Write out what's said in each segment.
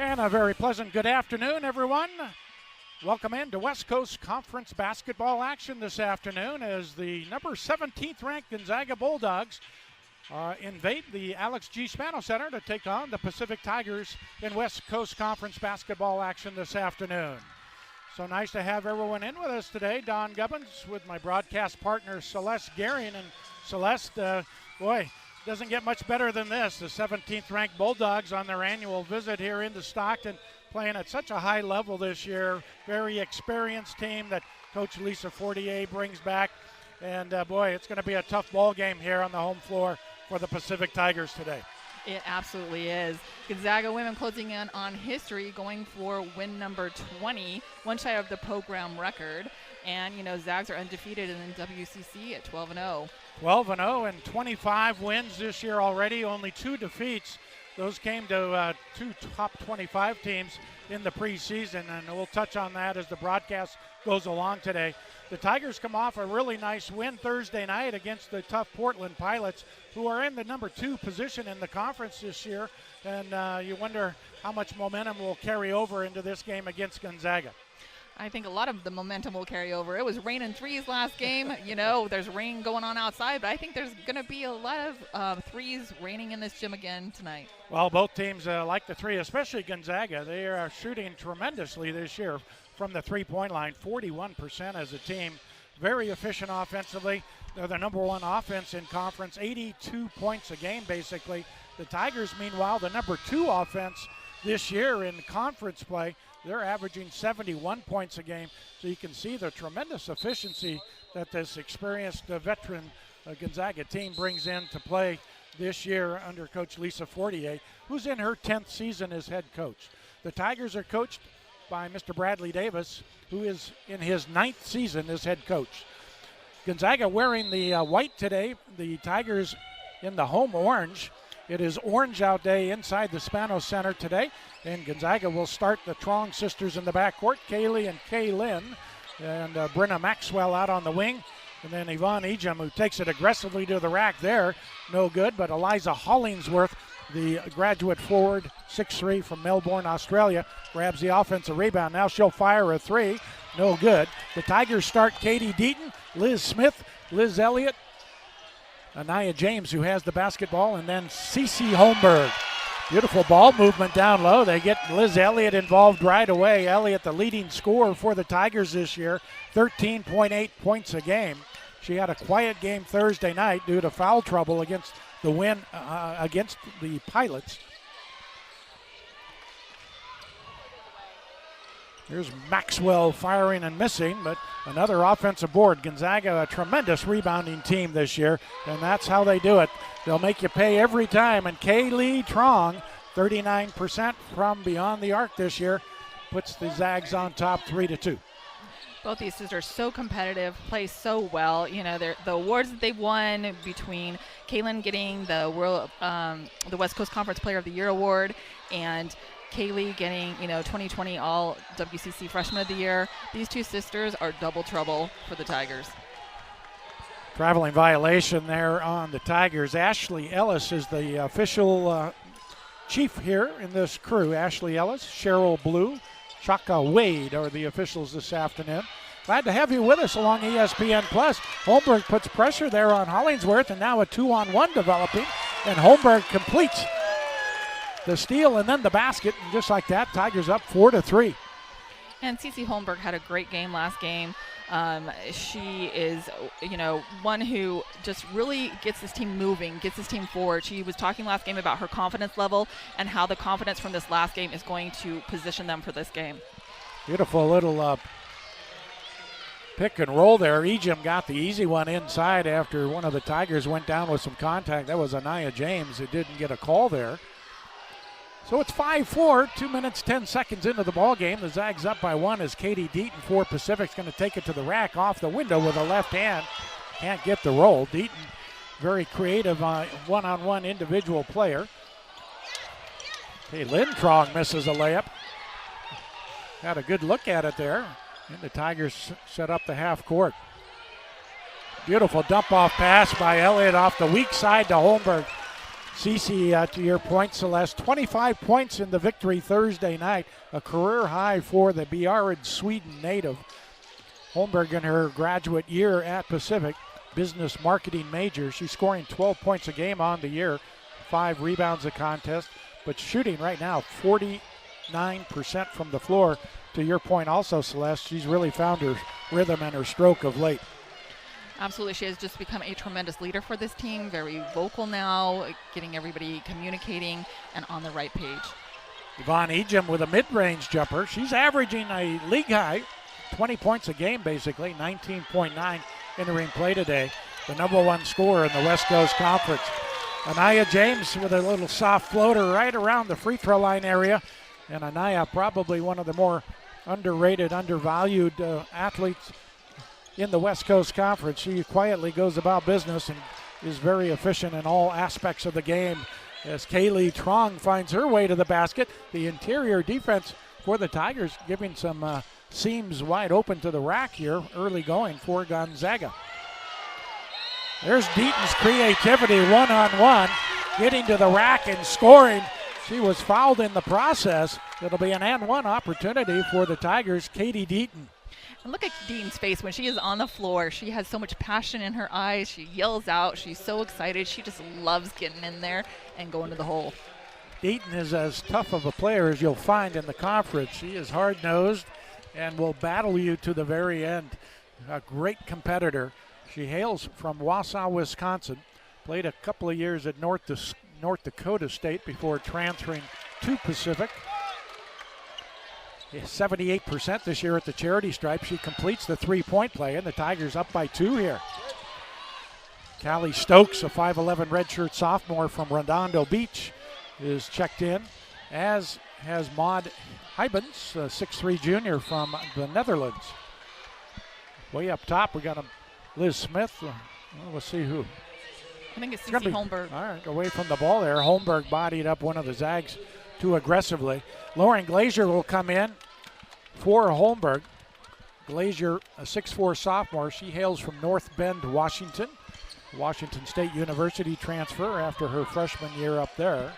And a very pleasant good afternoon, everyone. Welcome into West Coast Conference basketball action this afternoon as the number 17th ranked Gonzaga Bulldogs invade the Alex G. Spano Center to take on the Pacific Tigers in West Coast Conference basketball action this afternoon. So nice to have everyone in with us today. Don Gubbins with my broadcast partner Celeste Garion. And Celeste, doesn't get much better than this. The 17th ranked Bulldogs on their annual visit here into Stockton, playing at such a high level this year. Very experienced team that Coach Lisa Fortier brings back. And it's going to be a tough ball game here on the home floor for the Pacific Tigers today. It absolutely is. Gonzaga women closing in on history, going for win number 20, one shy of the program record. And, Zags are undefeated in WCC at 12-0. 12-0 and 25 wins this year already, only 2 defeats. Those came to 2 top 25 teams in the preseason, and we'll touch on that as the broadcast goes along today. The Tigers come off a really nice win Thursday night against the tough Portland Pilots, who are in the number 2 position in the conference this year, and you wonder how much momentum will carry over into this game against Gonzaga. I think a lot of the momentum will carry over. It was rain and threes last game. There's rain going on outside, but I think there's going to be a lot of threes raining in this gym again tonight. Well, both teams like the three, especially Gonzaga. They are shooting tremendously this year from the three-point line, 41% as a team. Very efficient offensively. They're the number 1 offense in conference, 82 points a game basically. The Tigers, meanwhile, the number 2 offense this year in conference play. They're averaging 71 points a game, so you can see the tremendous efficiency that this experienced veteran Gonzaga team brings in to play this year under Coach Lisa Fortier, who's in her 10th season as head coach. The Tigers are coached by Mr. Bradley Davis, who is in his 9th season as head coach. Gonzaga wearing the white today, the Tigers in the home orange. It is Orange Out Day inside the Spano Center today, and Gonzaga will start the Trong sisters in the backcourt, Kaylee and Kaylin, and Brenna Maxwell out on the wing, and then Yvonne Ejim, who takes it aggressively to the rack there, no good, but Eliza Hollingsworth, the graduate forward, 6'3" from Melbourne, Australia, grabs the offensive rebound. Now she'll fire a 3, no good. The Tigers start Katie Deaton, Liz Smith, Liz Elliott, Anaya James, who has the basketball, and then Cece Holmberg. Beautiful ball movement down low. They get Liz Elliott involved right away. Elliott, the leading scorer for the Tigers this year, 13.8 points a game. She had a quiet game Thursday night due to foul trouble against the win against the Pilots. Here's Maxwell firing and missing, but another offensive board. Gonzaga, a tremendous rebounding team this year, and that's how they do it. They'll make you pay every time, and Kaylee Trong, 39% from beyond the arc this year, puts the Zags on top 3-2. Both these sisters are so competitive, play so well. The awards that they've won, between Kaylin getting the West Coast Conference Player of the Year award and Kaylee getting, 2020 All WCC Freshman of the Year. These two sisters are double trouble for the Tigers. Traveling violation there on the Tigers. Ashley Ellis is the official chief here in this crew. Ashley Ellis, Cheryl Blue, Chaka Wade are the officials this afternoon. Glad to have you with us along ESPN+. Holmberg puts pressure there on Hollingsworth, and now a 2-on-1 developing, and Holmberg completes the steal and then the basket, and just like that, Tigers up 4-3. And Cece Holmberg had a great game last game. She is, one who just really gets this team moving, gets this team forward. She was talking last game about her confidence level and how the confidence from this last game is going to position them for this game. Beautiful little pick and roll there. Ejim got the easy one inside after one of the Tigers went down with some contact. That was Anaya James who didn't get a call there. So it's 5-4, 2 minutes, 10 seconds into the ball game. The Zags up by 1 as Katie Deaton for Pacific's going to take it to the rack off the window with a left hand. Can't get the roll. Deaton, very creative one-on-one individual player. Hey, Lindtrong misses a layup. Had a good look at it there. And the Tigers set up the half court. Beautiful dump-off pass by Elliott off the weak side to Holmberg. Cece, to your point, Celeste, 25 points in the victory Thursday night, a career high for the Bjärred, Sweden native. Holmberg in her graduate year at Pacific, business marketing major. She's scoring 12 points a game on the year, 5 rebounds a contest, but shooting right now 49% from the floor. To your point also, Celeste, she's really found her rhythm and her stroke of late. Absolutely. She has just become a tremendous leader for this team, very vocal now, getting everybody communicating and on the right page. Yvonne Ejim with a mid-range jumper. She's averaging a league high 20 points a game, basically, 19.9 entering play today. The number 1 scorer in the West Coast Conference. Anaya James with a little soft floater right around the free throw line area. And Anaya, probably one of the more underrated, undervalued athletes in the West Coast Conference. She quietly goes about business and is very efficient in all aspects of the game. As Kaylee Trong finds her way to the basket, the interior defense for the Tigers giving some seams wide open to the rack here, early going for Gonzaga. There's Deaton's creativity one-on-one, getting to the rack and scoring. She was fouled in the process. It'll be an and one opportunity for the Tigers, Katie Deaton. And look at Deaton's face when she is on the floor. She has so much passion in her eyes. She yells out. She's so excited. She just loves getting in there and going to the hole. Deaton is as tough of a player as you'll find in the conference. She is hard-nosed and will battle you to the very end. A great competitor. She hails from Wausau, Wisconsin. Played a couple of years at North Dakota State before transferring to Pacific. 78% this year at the charity stripe. She completes the three-point play, and the Tigers up by 2 here. Callie Stokes, a 5'11 redshirt sophomore from Redondo Beach, is checked in, as has Maud Hybens, a 6'3 junior from the Netherlands. Way up top, we got Liz Smith. Let's see who. I think it's Cece Holmberg. All right, away from the ball there. Holmberg bodied up one of the Zags too aggressively. Lauren Glazier will come in for Holmberg. Glazier, a 6'4 sophomore. She hails from North Bend, Washington. Washington State University transfer after her freshman year up there.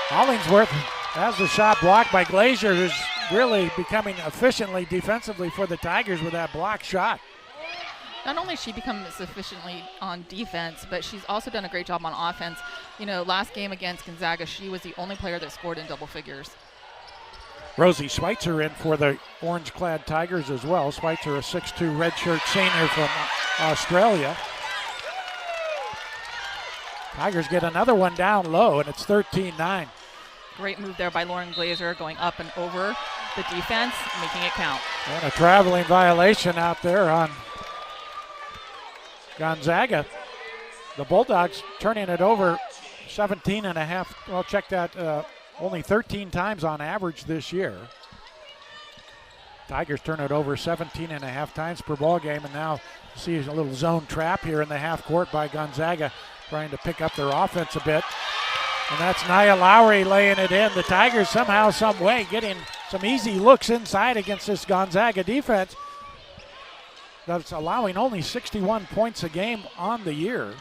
Hollingsworth has the shot blocked by Glazier, who's really becoming efficiently defensively for the Tigers with that block shot. Not only has she become sufficiently on defense, but she's also done a great job on offense. You know, last game against Gonzaga, she was the only player that scored in double figures. Rosie Schweitzer in for the orange-clad Tigers as well. Schweitzer, a 6'2 redshirt senior from Australia. Tigers get another one down low, and it's 13-9. Great move there by Lauren Glazier, going up and over the defense, making it count. And a traveling violation out there on Gonzaga. The Bulldogs turning it over 17 and a half. Well, check that, only 13 times on average this year. Tigers turn it over 17 and a half times per ball game, and now see a little zone trap here in the half court by Gonzaga, trying to pick up their offense a bit. And that's Nia Lowry laying it in. The Tigers somehow, some way, getting some easy looks inside against this Gonzaga defense that's allowing only 61 points a game on the year.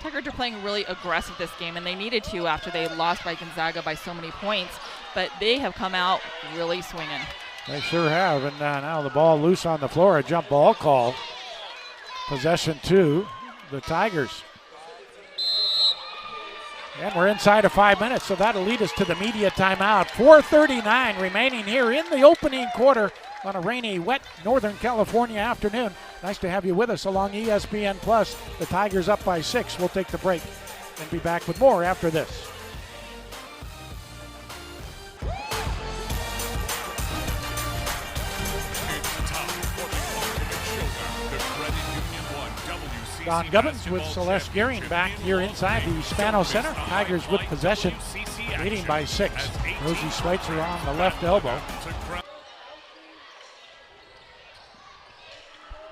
Tigers are playing really aggressive this game, and they needed to after they lost by Gonzaga by so many points, but they have come out really swinging. They sure have, and now the ball loose on the floor, a jump ball call. Possession to the Tigers. And we're inside of 5 minutes, so that'll lead us to the media timeout. 4:39 remaining here in the opening quarter on a rainy, wet Northern California afternoon. Nice to have you with us along ESPN Plus. The Tigers up by 6. We'll take the break and be back with more after this. Don Gubbins with Celeste Gearing back here inside the Spano Center. Tigers with possession, leading by 6. Rosie Schweitzer on the left elbow.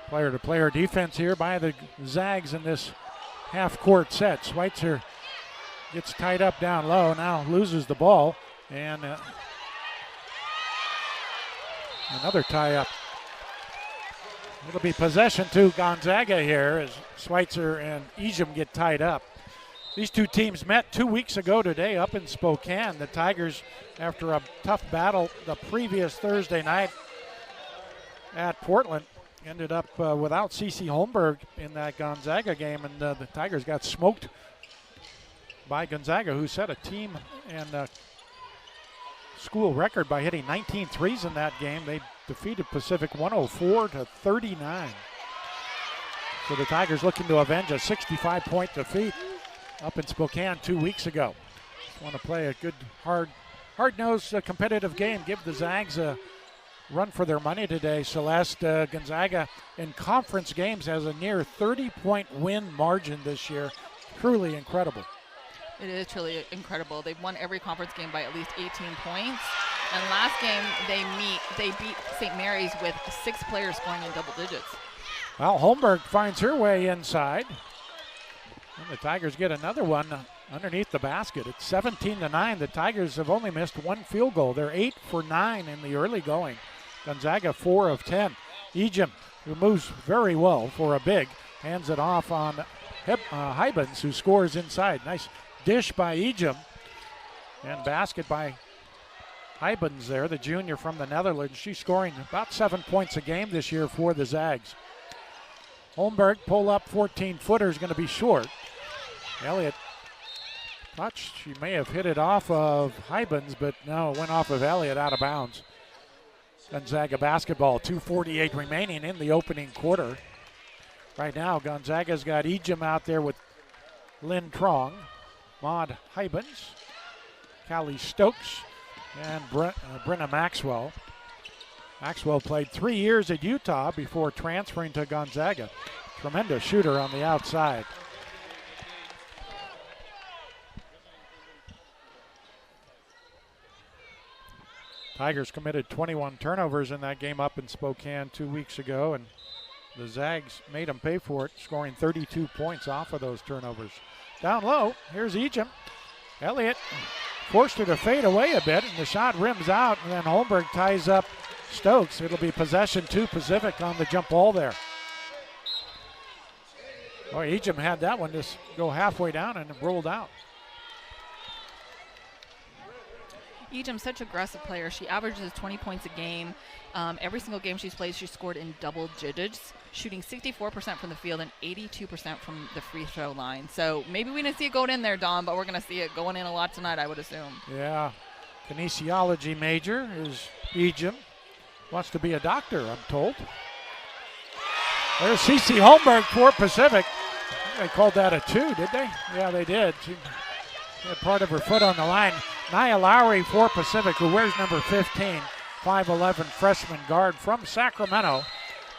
Player-to-player defense here by the Zags in this half-court set. Schweitzer gets tied up down low, now loses the ball, and another tie-up. It'll be possession to Gonzaga here as Schweitzer and Ejim get tied up. These two teams met 2 weeks ago today up in Spokane. The Tigers, after a tough battle the previous Thursday night at Portland, ended up without CeCe Holmberg in that Gonzaga game, and the Tigers got smoked by Gonzaga, who set a team and school record by hitting 19 threes in that game. They defeated Pacific 104-39. So the Tigers looking to avenge a 65-point defeat up in Spokane 2 weeks ago. Just want to play a good, hard-nosed, competitive game. Give the Zags a run for their money today. Celeste, Gonzaga in conference games has a near 30-point win margin this year. Truly incredible. It is truly incredible. They've won every conference game by at least 18 points. And last game they beat St. Mary's with 6 players scoring in double digits. Well, Holmberg finds her way inside. And the Tigers get another one underneath the basket. It's 17-9. The Tigers have only missed 1 field goal. They're 8 for 9 in the early going. Gonzaga 4 of 10. Ejim, who moves very well for a big, hands it off on Hybens, who scores inside. Nice dish by Ejim. And basket by Hybens there, the junior from the Netherlands. She's scoring about 7 points a game this year for the Zags. Holmberg pull up 14-footer is going to be short. Elliott thought she may have hit it off of Hybens, but no, it went off of Elliott out of bounds. Gonzaga basketball, 2:48 remaining in the opening quarter. Right now, Gonzaga's got Ejim out there with Lynn Trong, Maud Hybens, Callie Stokes, and Brenna Maxwell. Maxwell played 3 years at Utah before transferring to Gonzaga. Tremendous shooter on the outside. Tigers committed 21 turnovers in that game up in Spokane 2 weeks ago, and the Zags made them pay for it, scoring 32 points off of those turnovers. Down low, here's Ejim. Elliott forced her to fade away a bit, and the shot rims out, and then Holmberg ties up Stokes. It'll be possession to Pacific on the jump ball there. Boy, Ejim had that one just go halfway down and rolled out. Ejim's such an aggressive player. She averages 20 points a game. Every single game she's played, she's scored in double digits, shooting 64% from the field and 82% from the free throw line. So maybe we didn't see it going in there, Don, but we're going to see it going in a lot tonight, I would assume. Yeah. Kinesiology major is Ejim. Wants to be a doctor, I'm told. There's CeCe Holmberg for Pacific. They called that a 2, did they? Yeah, they did. She had part of her foot on the line. Nia Lowry for Pacific, who wears number 15, 5'11" freshman guard from Sacramento.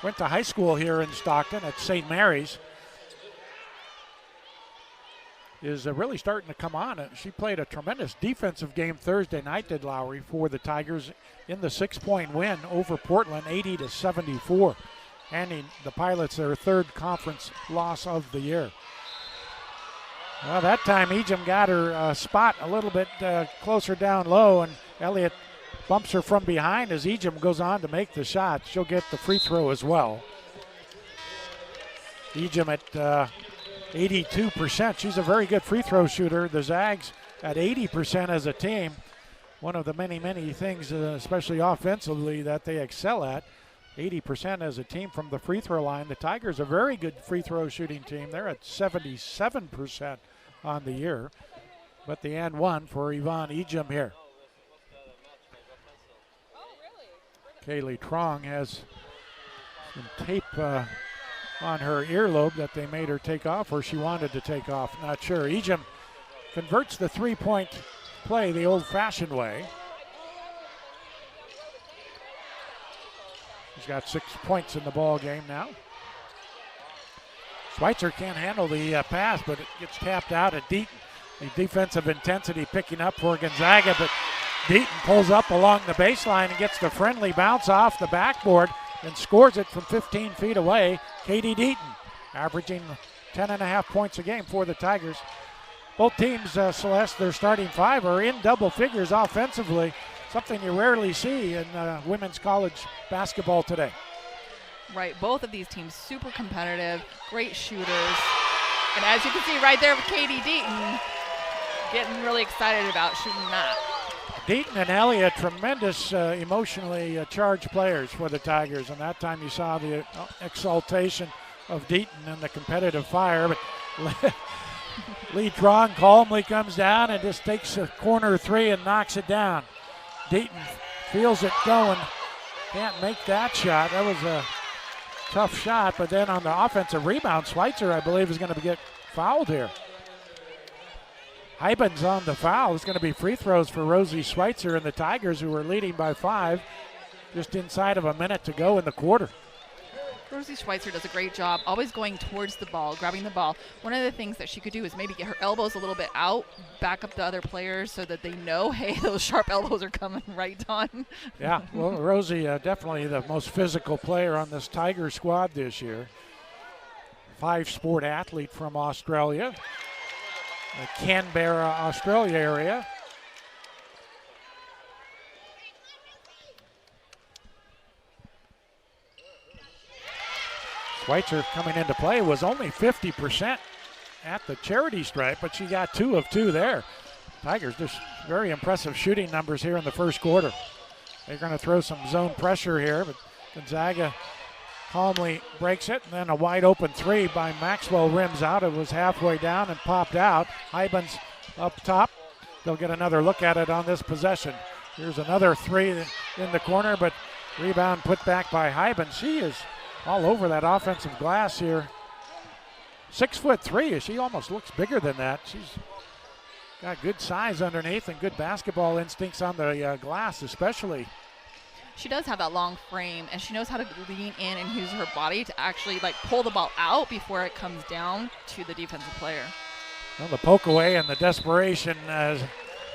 Went to high school here in Stockton at St. Mary's. Is really starting to come on. She played a tremendous defensive game Thursday night, did Lowry, for the Tigers in the 6-point win over Portland, 80-74, handing the Pilots their 3rd conference loss of the year. Well, that time Ejim got her spot a little bit closer down low, and Elliott bumps her from behind as Ejim goes on to make the shot. She'll get the free throw as well. Ejim at 82%. She's a very good free throw shooter. The Zags at 80% as a team. One of the many, many things, especially offensively, that they excel at. 80% as a team from the free throw line. The Tigers a very good free throw shooting team. They're at 77% on the year. But the and one for Yvonne Ejim here. Kaylee Trong has some tape on her earlobe that they made her take off, or she wanted to take off, not sure. Ejim converts the three-point play the old-fashioned way. She's got 6 points in the ball game now. Schweitzer can't handle the pass, but it gets tapped out at Deaton. The defensive intensity picking up for Gonzaga, but Deaton pulls up along the baseline and gets the friendly bounce off the backboard and scores it from 15 feet away. Katie Deaton averaging 10.5 points a game for the Tigers. Both teams, Celeste, their starting 5 are in double figures offensively, something you rarely see in women's college basketball today. Right, both of these teams super competitive, great shooters. And as you can see right there with Katie Deaton, getting really excited about shooting that. Deaton and Elliott, tremendous emotionally charged players for the Tigers. And that time you saw the exaltation of Deaton and the competitive fire. But Lee Trong calmly comes down and just takes a corner three and knocks it down. Deaton feels it going. Can't make that shot. That was a tough shot. But then on the offensive rebound, Schweitzer, I believe, is going to get fouled here. Hyben's on the foul. It's going to be free throws for Rosie Schweitzer and the Tigers, who are leading by 5, just inside of a minute to go in the quarter. Rosie Schweitzer does a great job always going towards the ball, grabbing the ball. One of the things that she could do is maybe get her elbows a little bit out, back up the other players so that they know, hey, those sharp elbows are coming right on. Yeah, well, Rosie definitely the most physical player on this Tiger squad this year. 5-sport athlete from Australia, the Canberra, Australia area. Schweitzer coming into play was only 50% at the charity stripe, but she got 2 of 2 there. Tigers just very impressive shooting numbers here in the first quarter. They're going to throw some zone pressure here, but Gonzaga calmly breaks it, and then a wide open 3 by Maxwell rims out. It was halfway down and popped out. Hyben's up top. They'll get another look at it on this possession. Here's another 3 in the corner, but rebound put back by Hyben. She is all over that offensive glass here. 6'3". She almost looks bigger than that. She's got good size underneath and good basketball instincts on the glass especially. She does have that long frame, and she knows how to lean in and use her body to actually pull the ball out before it comes down to the defensive player. Well, the poke away and the desperation as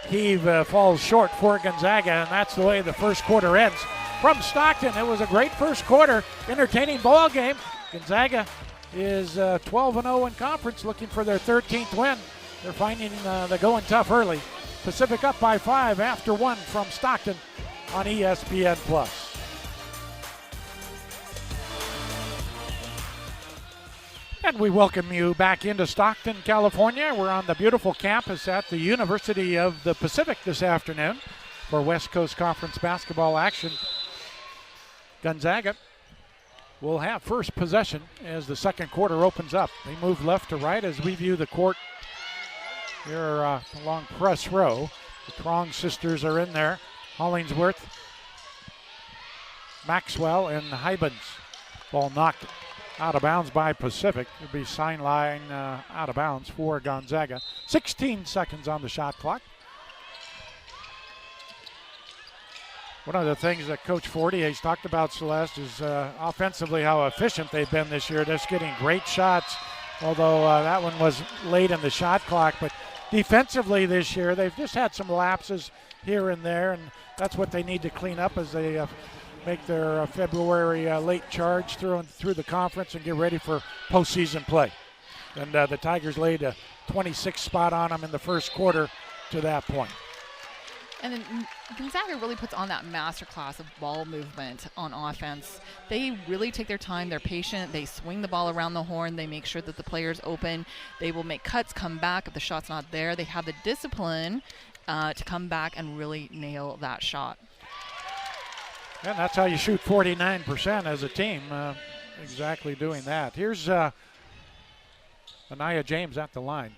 heave falls short for Gonzaga, and that's the way the first quarter ends. From Stockton, it was a great first quarter, entertaining ball game. Gonzaga is 12-0 in conference, looking for their 13th win. They're finding they're going tough early. Pacific up by 5 after 1 from Stockton on ESPN+. And we welcome you back into Stockton, California. We're on the beautiful campus at the University of the Pacific this afternoon for West Coast Conference basketball action. Gonzaga will have first possession as the second quarter opens up. They move left to right as we view the court here along press row. The Trong sisters are in there. Hollingsworth, Maxwell, and Hyben's. Ball knocked out of bounds by Pacific. It'll be sideline out of bounds for Gonzaga. 16 seconds on the shot clock. One of the things that Coach Fortier's talked about, Celeste, is offensively how efficient they've been this year. Just getting great shots, although that one was late in the shot clock. But defensively this year, they've just had some lapses here and there, and that's what they need to clean up as they make their February late charge through the conference and get ready for postseason play. And the Tigers laid a 26 spot on them in the first quarter to that point. And then Gonzaga really puts on that masterclass of ball movement on offense. They really take their time. They're patient. They swing the ball around the horn. They make sure that the player's open. They will make cuts, come back if the shot's not there. They have the discipline to come back and really nail that shot. And that's how you shoot 49% as a team, exactly doing that. Here's Anaya James at the line.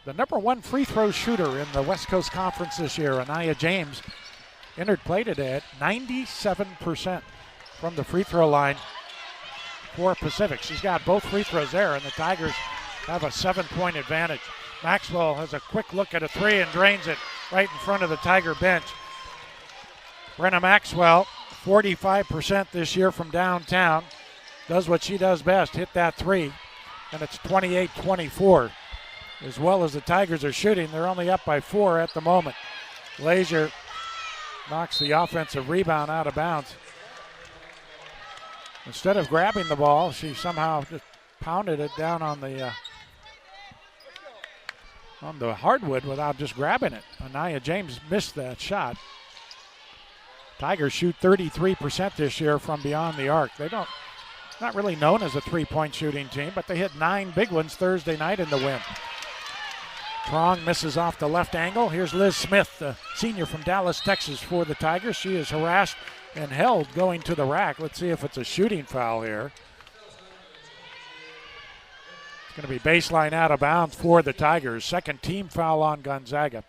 The number 1 free throw shooter in the West Coast Conference this year, Anaya James, entered play today at 97% from the free throw line for Pacific. She's got both free throws there, and the Tigers have a 7-point advantage. Maxwell has a quick look at a 3 and drains it right in front of the Tiger bench. Brenna Maxwell, 45% this year from downtown, does what she does best, hit that 3, and it's 28-24. As well as the Tigers are shooting, they're only up by 4 at the moment. Glazier knocks the offensive rebound out of bounds. Instead of grabbing the ball, she somehow just pounded it down on the hardwood without just grabbing it. Anaya James missed that shot. Tigers shoot 33% this year from beyond the arc. They don't not really known as a three-point shooting team, but they hit 9 big ones Thursday night in the win. Trong misses off the left angle. Here's Liz Smith, the senior from Dallas, Texas, for the Tigers. She is harassed and held going to the rack. Let's see if it's a shooting foul here. It's going to be baseline out of bounds for the Tigers. Second team foul on Gonzaga.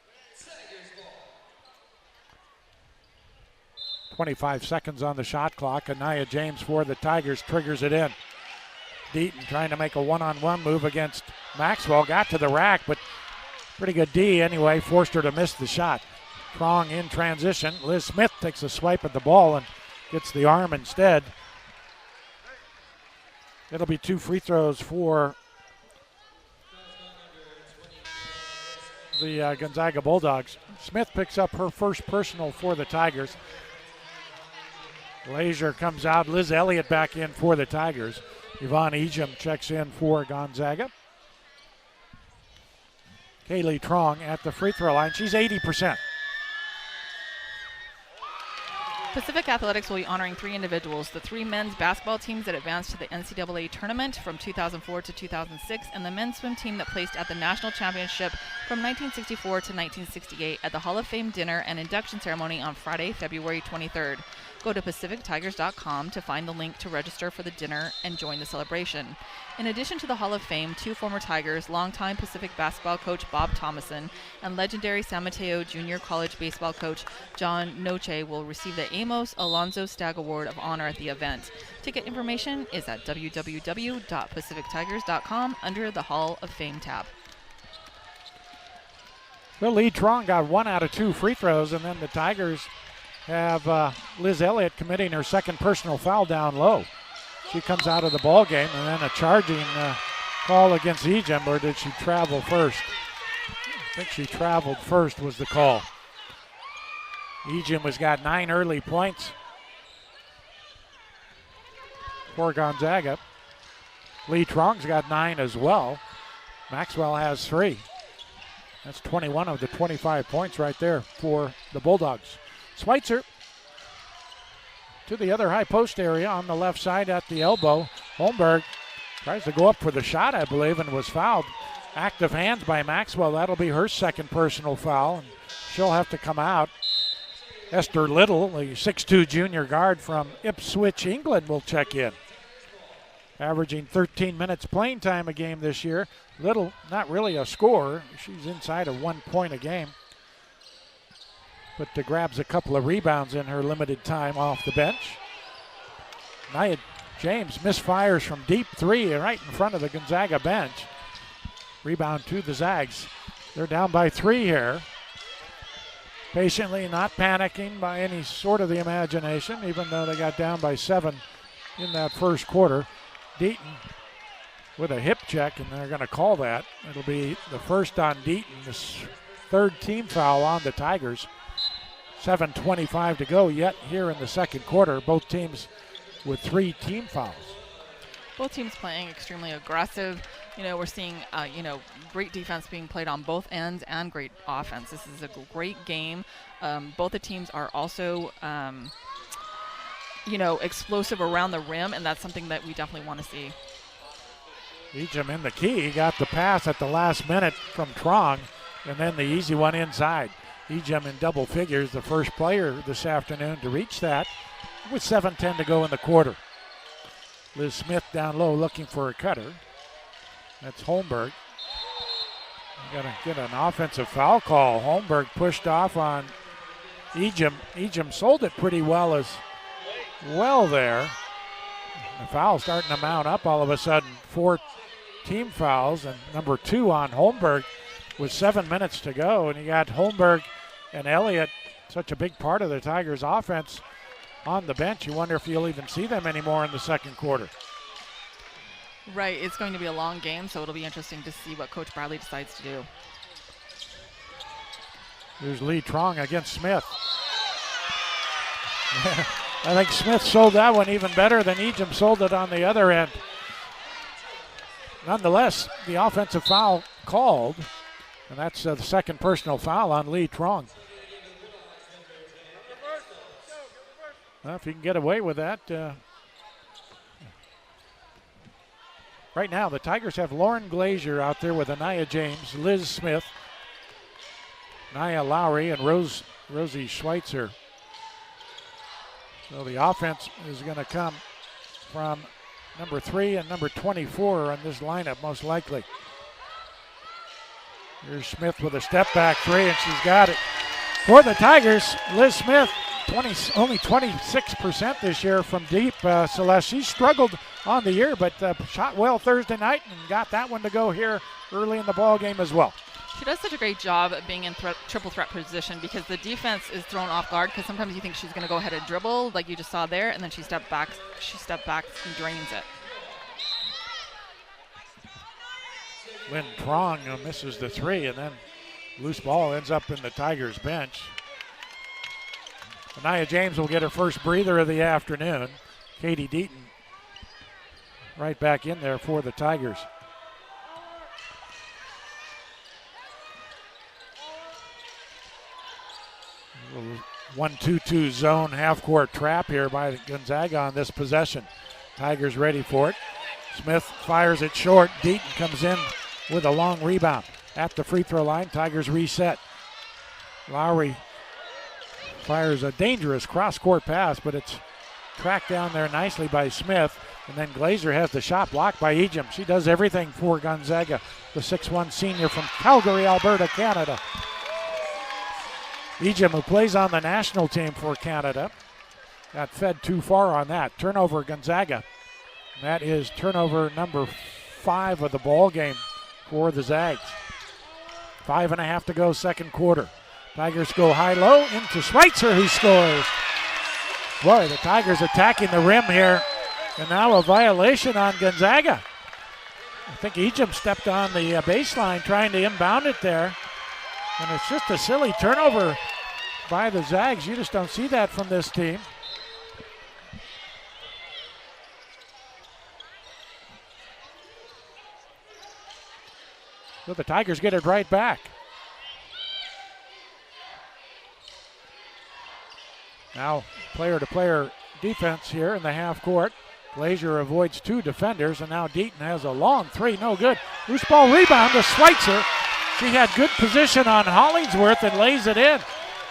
25 seconds on the shot clock. Anaya James for the Tigers triggers it in. Deaton trying to make a one-on-one move against Maxwell. Got to the rack, but pretty good D anyway. Forced her to miss the shot. Trong in transition. Liz Smith takes a swipe at the ball and gets the arm instead. It'll be 2 free throws for the Gonzaga Bulldogs. Smith picks up her first personal for the Tigers. Lazier comes out. Liz Elliott back in for the Tigers. Yvonne Ejim checks in for Gonzaga. Kaylee Trong at the free throw line. She's 80%. Pacific Athletics will be honoring 3 individuals, the 3 men's basketball teams that advanced to the NCAA tournament from 2004 to 2006, and the men's swim team that placed at the national championship from 1964 to 1968 at the Hall of Fame dinner and induction ceremony on Friday, February 23rd. Go to PacificTigers.com to find the link to register for the dinner and join the celebration. In addition to the Hall of Fame, 2 former Tigers, longtime Pacific basketball coach Bob Thomason and legendary San Mateo Junior College baseball coach John Noche will receive the Amos Alonzo Stagg Award of Honor at the event. Ticket information is at www.pacifictigers.com under the Hall of Fame tab. Well, Lee Trong got 1 out of 2 free throws, and then the Tigers have Liz Elliott committing her second personal foul down low. She comes out of the ball game, and then a charging call against Ejim, or did she travel first? I think she traveled first was the call. Ejim has got 9 early points for Gonzaga. Lee Trong's got 9 as well. Maxwell has 3. That's 21 of the 25 points right there for the Bulldogs. Schweitzer to the other high post area on the left side at the elbow. Holmberg tries to go up for the shot, I believe, and was fouled. Active hands by Maxwell. That'll be her second personal foul, and she'll have to come out. Esther Little, the 6'2 junior guard from Ipswich, England, will check in. Averaging 13 minutes playing time a game this year. Little, not really a scorer. She's inside of 1 point a game, but grabs a couple of rebounds in her limited time off the bench. Nia James misfires from deep 3 right in front of the Gonzaga bench. Rebound to the Zags. They're down by 3 here. Patiently, not panicking by any sort of the imagination, even though they got down by 7 in that first quarter. Deaton with a hip check, and they're going to call that. It'll be the first on Deaton, this 3rd team foul on the Tigers. 7:25 to go yet here in the second quarter. Both teams with 3 team fouls. Both teams playing extremely aggressive. We're seeing, great defense being played on both ends and great offense. This is a great game. Both the teams are also, explosive around the rim, and that's something that we definitely want to see. Ejim in the key. He got the pass at the last minute from Trong, and then the easy one inside. Ejim in double figures, the first player this afternoon to reach that with 7:10 to go in the quarter. Liz Smith down low looking for a cutter. That's Holmberg. Got to get an offensive foul call. Holmberg pushed off on Ejim. Ejim sold it pretty well as well there. The foul starting to mount up all of a sudden. 4 team fouls, and number 2 on Holmberg with 7 minutes to go. And you got Holmberg and Elliott, such a big part of the Tigers' offense, on the bench. You wonder if you'll even see them anymore in the second quarter. Right, it's going to be a long game, so it'll be interesting to see what Coach Bradley decides to do. Here's Lee Trong against Smith. I think Smith sold that one even better than Ejim sold it on the other end. Nonetheless, the offensive foul called, and that's the second personal foul on Lee Trong. Well, if you can get away with that, Right now, the Tigers have Lauren Glazier out there with Anaya James, Liz Smith, Nia Lowry, and Rosie Schweitzer. So the offense is going to come from number 3 and number 24 on this lineup, most likely. Here's Smith with a step back 3, and she's got it. For the Tigers, Liz Smith, only 26% this year from deep. Celeste, she struggled on the year, but shot well Thursday night and got that one to go here early in the ball game as well. She does such a great job at being in triple threat position because the defense is thrown off guard because sometimes you think she's going to go ahead and dribble like you just saw there, and then she stepped back and drains it. Lynn Trong misses the 3, and then loose ball ends up in the Tigers bench. Anaya James will get her first breather of the afternoon. Katie Deaton right back in there for the Tigers. A little 1-2-2 zone half-court trap here by Gonzaga on this possession. Tigers ready for it. Smith fires it short. Deaton comes in with a long rebound. At the free throw line, Tigers reset. Lowry fires a dangerous cross-court pass, but it's tracked down there nicely by Smith. And then Glazer has the shot blocked by Ejim. She does everything for Gonzaga, the 6'1 senior from Calgary, Alberta, Canada. Ejim, who plays on the national team for Canada, got fed too far on that. Turnover Gonzaga. That is turnover number 5 of the ball game for the Zags. 5.5 to go, second quarter. Tigers go high-low into Schweitzer, who scores. Boy, the Tigers attacking the rim here. And now a violation on Gonzaga. I think Ejim stepped on the baseline trying to inbound it there. And it's just a silly turnover by the Zags. You just don't see that from this team. So the Tigers get it right back. Now player-to-player defense here in the half court. Glazier avoids 2 defenders, and now Deaton has a long 3, no good. Loose ball rebound to Schweitzer. She had good position on Hollingsworth and lays it in.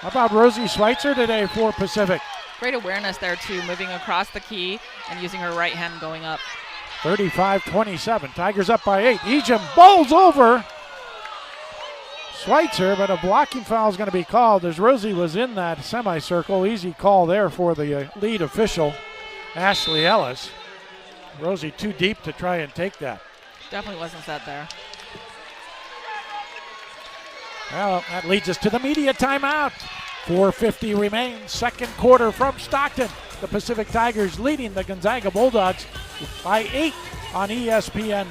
How about Rosie Schweitzer today for Pacific? Great awareness there too, moving across the key and using her right hand going up. 35-27, Tigers up by 8. Ejim bowls over Schweitzer, but a blocking foul is going to be called as Rosie was in that semicircle. Easy call there for the lead official, Ashley Ellis. Rosie too deep to try and take that. Definitely wasn't set there. Well, that leads us to the media timeout. 4:50 remains, second quarter from Stockton. The Pacific Tigers leading the Gonzaga Bulldogs by 8 on ESPN+.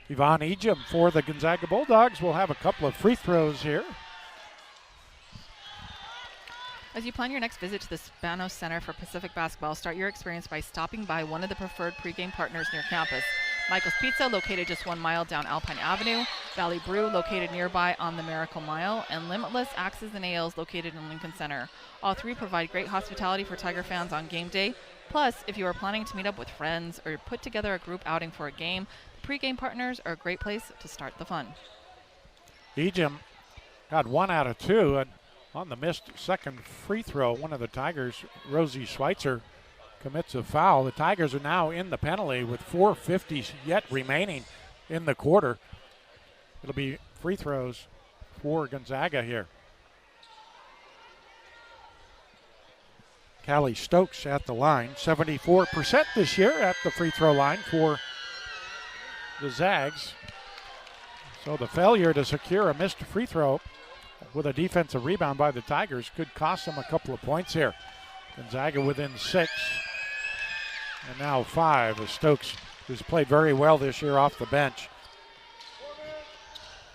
Yvonne Ejim for the Gonzaga Bulldogs will have a couple of free throws here. As you plan your next visit to the Spanos Center for Pacific Basketball, start your experience by stopping by one of the preferred pregame partners near campus. Michael's Pizza, located just 1 mile down Alpine Avenue, Valley Brew, located nearby on the Miracle Mile, and Limitless Axes and Ales, located in Lincoln Center. All 3 provide great hospitality for Tiger fans on game day. Plus, if you are planning to meet up with friends or put together a group outing for a game, the pregame partners are a great place to start the fun. Ejim got 1 out of 2, and on the missed second free throw, one of the Tigers, Rosie Schweitzer, commits a foul. The Tigers are now in the penalty with 4:50 yet remaining in the quarter. It'll be free throws for Gonzaga here. Callie Stokes at the line, 74% this year at the free throw line for the Zags. So the failure to secure a missed free throw with a defensive rebound by the Tigers could cost them a couple of points here. Gonzaga within 6. And now 5 as Stokes, who's played very well this year off the bench.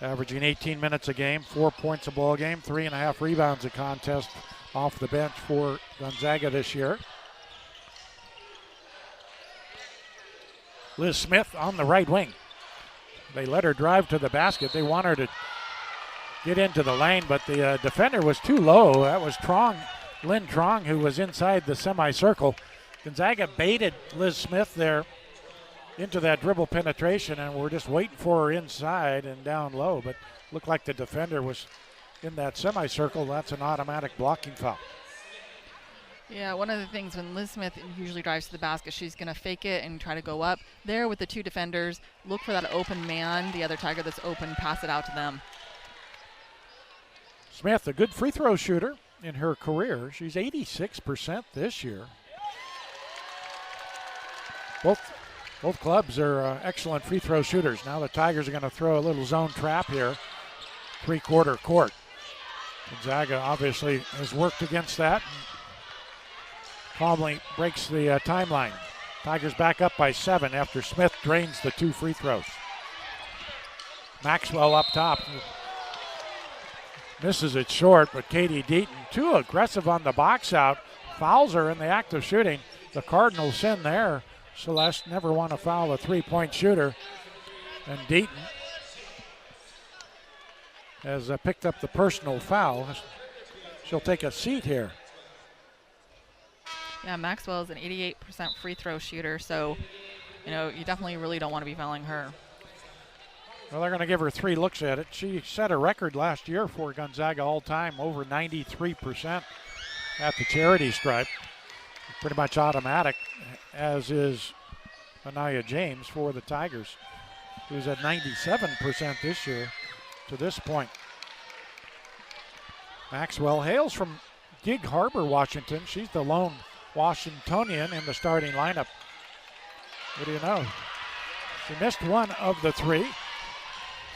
Averaging 18 minutes a game, 4 points a ball game, 3.5 rebounds a contest off the bench for Gonzaga this year. Liz Smith on the right wing. They let her drive to the basket. They want her to get into the lane, but the defender was too low. That was Lynn Trong, who was inside the semicircle. Gonzaga baited Liz Smith there into that dribble penetration, and we're just waiting for her inside and down low, but looked like the defender was in that semicircle. That's an automatic blocking foul. Yeah, one of the things when Liz Smith usually drives to the basket, she's going to fake it and try to go up. There with the two defenders, look for that open man, the other Tiger that's open, pass it out to them. Smith, a good free throw shooter in her career. She's 86% this year. Both clubs are excellent free throw shooters. Now the Tigers are going to throw a little zone trap here, three-quarter court. Gonzaga obviously has worked against that. Calmly breaks the timeline. Tigers back up by 7 after Smith drains the 2 free throws. Maxwell up top. Misses it short, but Katie Deaton too aggressive on the box out. Fouls her in the act of shooting. The Cardinals sin there. Celeste never want to foul a three-point shooter. And Deaton has picked up the personal foul. She'll take a seat here. Yeah, Maxwell is an 88% free throw shooter, so you definitely really don't want to be fouling her. Well, they're going to give her 3 looks at it. She set a record last year for Gonzaga all time, over 93% at the charity stripe. Pretty much automatic, as is Anaya James for the Tigers, who's at 97% this year to this point. Maxwell hails from Gig Harbor, Washington. She's the lone Washingtonian in the starting lineup. What do you know? She missed one of the 3.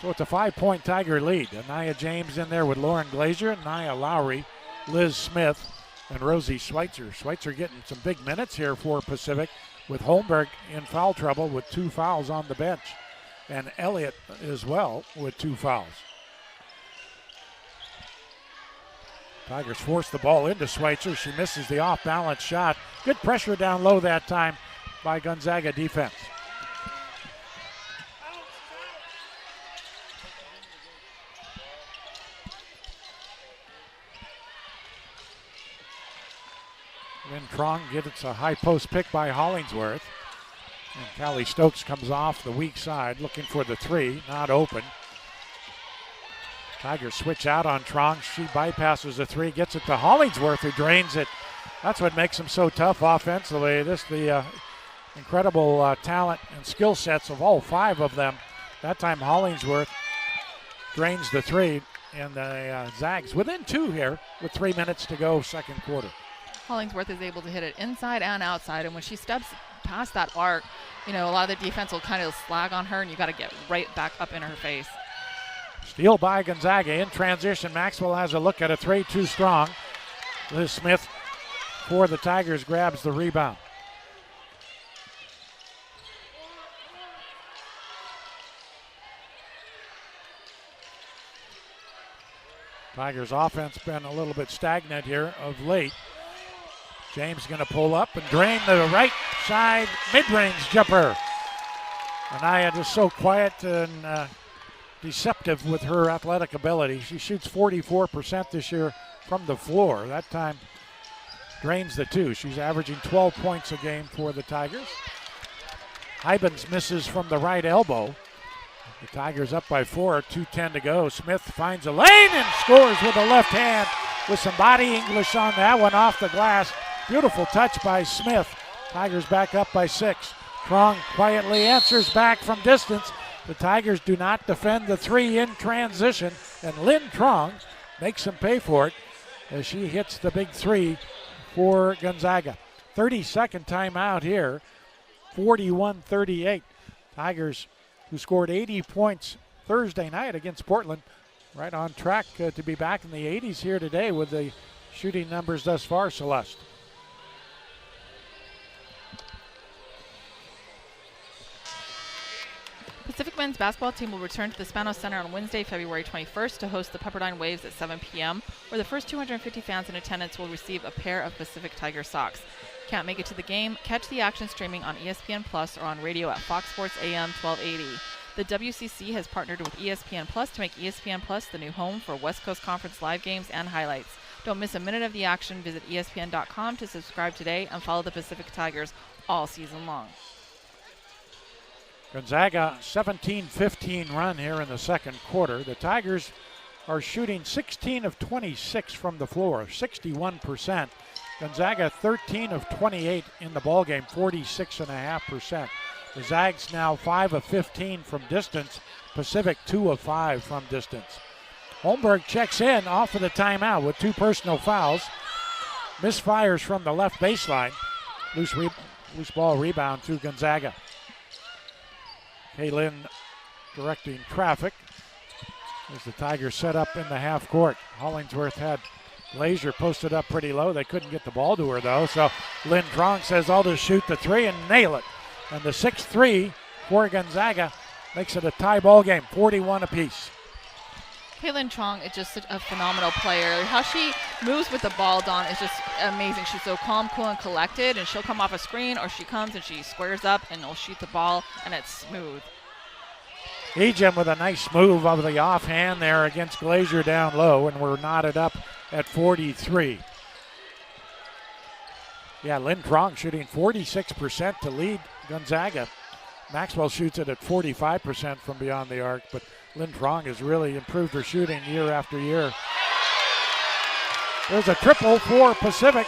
So it's a 5-point Tiger lead. Anaya James in there with Lauren Glazier, Nia Lowry, Liz Smith, and Rosie Schweitzer. Schweitzer getting some big minutes here for Pacific, with Holmberg in foul trouble with 2 fouls on the bench. And Elliott as well with 2 fouls. Tigers force the ball into Schweitzer. She misses the off-balance shot. Good pressure down low that time by Gonzaga defense. Lynn Trong gets a high post pick by Hollingsworth. And Callie Stokes comes off the weak side looking for the 3, not open. Tigers switch out on Trong. She bypasses the 3, gets it to Hollingsworth, who drains it. That's what makes them so tough offensively. The incredible talent and skill sets of all 5 of them. That time Hollingsworth drains the 3, and the Zags within 2 here with 3 minutes to go, second quarter. Hollingsworth is able to hit it inside and outside, and when she steps past that arc, a lot of the defense will kind of slag on her, and you got to get right back up in her face. Steal by Gonzaga in transition. Maxwell has a look at a 3, too strong. Liz Smith for the Tigers grabs the rebound. Tigers offense been a little bit stagnant here of late. James going to pull up and drain the right side mid-range jumper. Anaya just so quiet and deceptive with her athletic ability. She shoots 44% this year from the floor. That time drains the 2. She's averaging 12 points a game for the Tigers. Hybens misses from the right elbow. The Tigers up by 4, 2:10 to go. Smith finds a lane and scores with a left hand with some body English on that one off the glass. Beautiful touch by Smith. Tigers back up by 6. Trong quietly answers back from distance. The Tigers do not defend the 3 in transition, and Lynn Trong makes them pay for it as she hits the big 3 for Gonzaga. 30-second timeout here, 41-38. Tigers, who scored 80 points Thursday night against Portland, right on track to be back in the 80s here today with the shooting numbers thus far, Celeste. Pacific men's basketball team will return to the Spanos Center on Wednesday, February 21st to host the Pepperdine Waves at 7 p.m., where the first 250 fans in attendance will receive a pair of Pacific Tiger socks. Can't make it to the game? Catch the action streaming on ESPN Plus or on radio at Fox Sports AM 1280. The WCC has partnered with ESPN Plus to make ESPN Plus the new home for West Coast Conference live games and highlights. Don't miss a minute of the action. Visit ESPN.com to subscribe today and follow the Pacific Tigers all season long. Gonzaga 17-15 run here in the second quarter. The Tigers are shooting 16 of 26 from the floor, 61%. Gonzaga 13 of 28 in the ballgame, 46.5%. The Zags now 5 of 15 from distance. Pacific 2 of 5 from distance. Holmberg checks in off of the timeout with 2 personal fouls. Misfires from the left baseline. Loose ball rebound to Gonzaga. Kaylin directing traffic as the Tigers set up in the half court. Hollingsworth had Glazier posted up pretty low. They couldn't get the ball to her though, so Lynn Trong says, I'll just shoot the 3 and nail it. And the 6-3 for Gonzaga makes it a tie ball game, 41 apiece. Kaylin Trong is just such a phenomenal player. How she moves with the ball, Dawn, is just amazing. She's so calm, cool, and collected, and she'll come off a screen or she comes and she squares up and will shoot the ball, and it's smooth. Ejim with a nice move of the offhand there against Glazier down low, and we're knotted up at 43. Yeah, Lynn Trong shooting 46% to lead Gonzaga. Maxwell shoots it at 45% from beyond the arc, but Lynn Trong has really improved her shooting year after year. There's a triple for Pacific.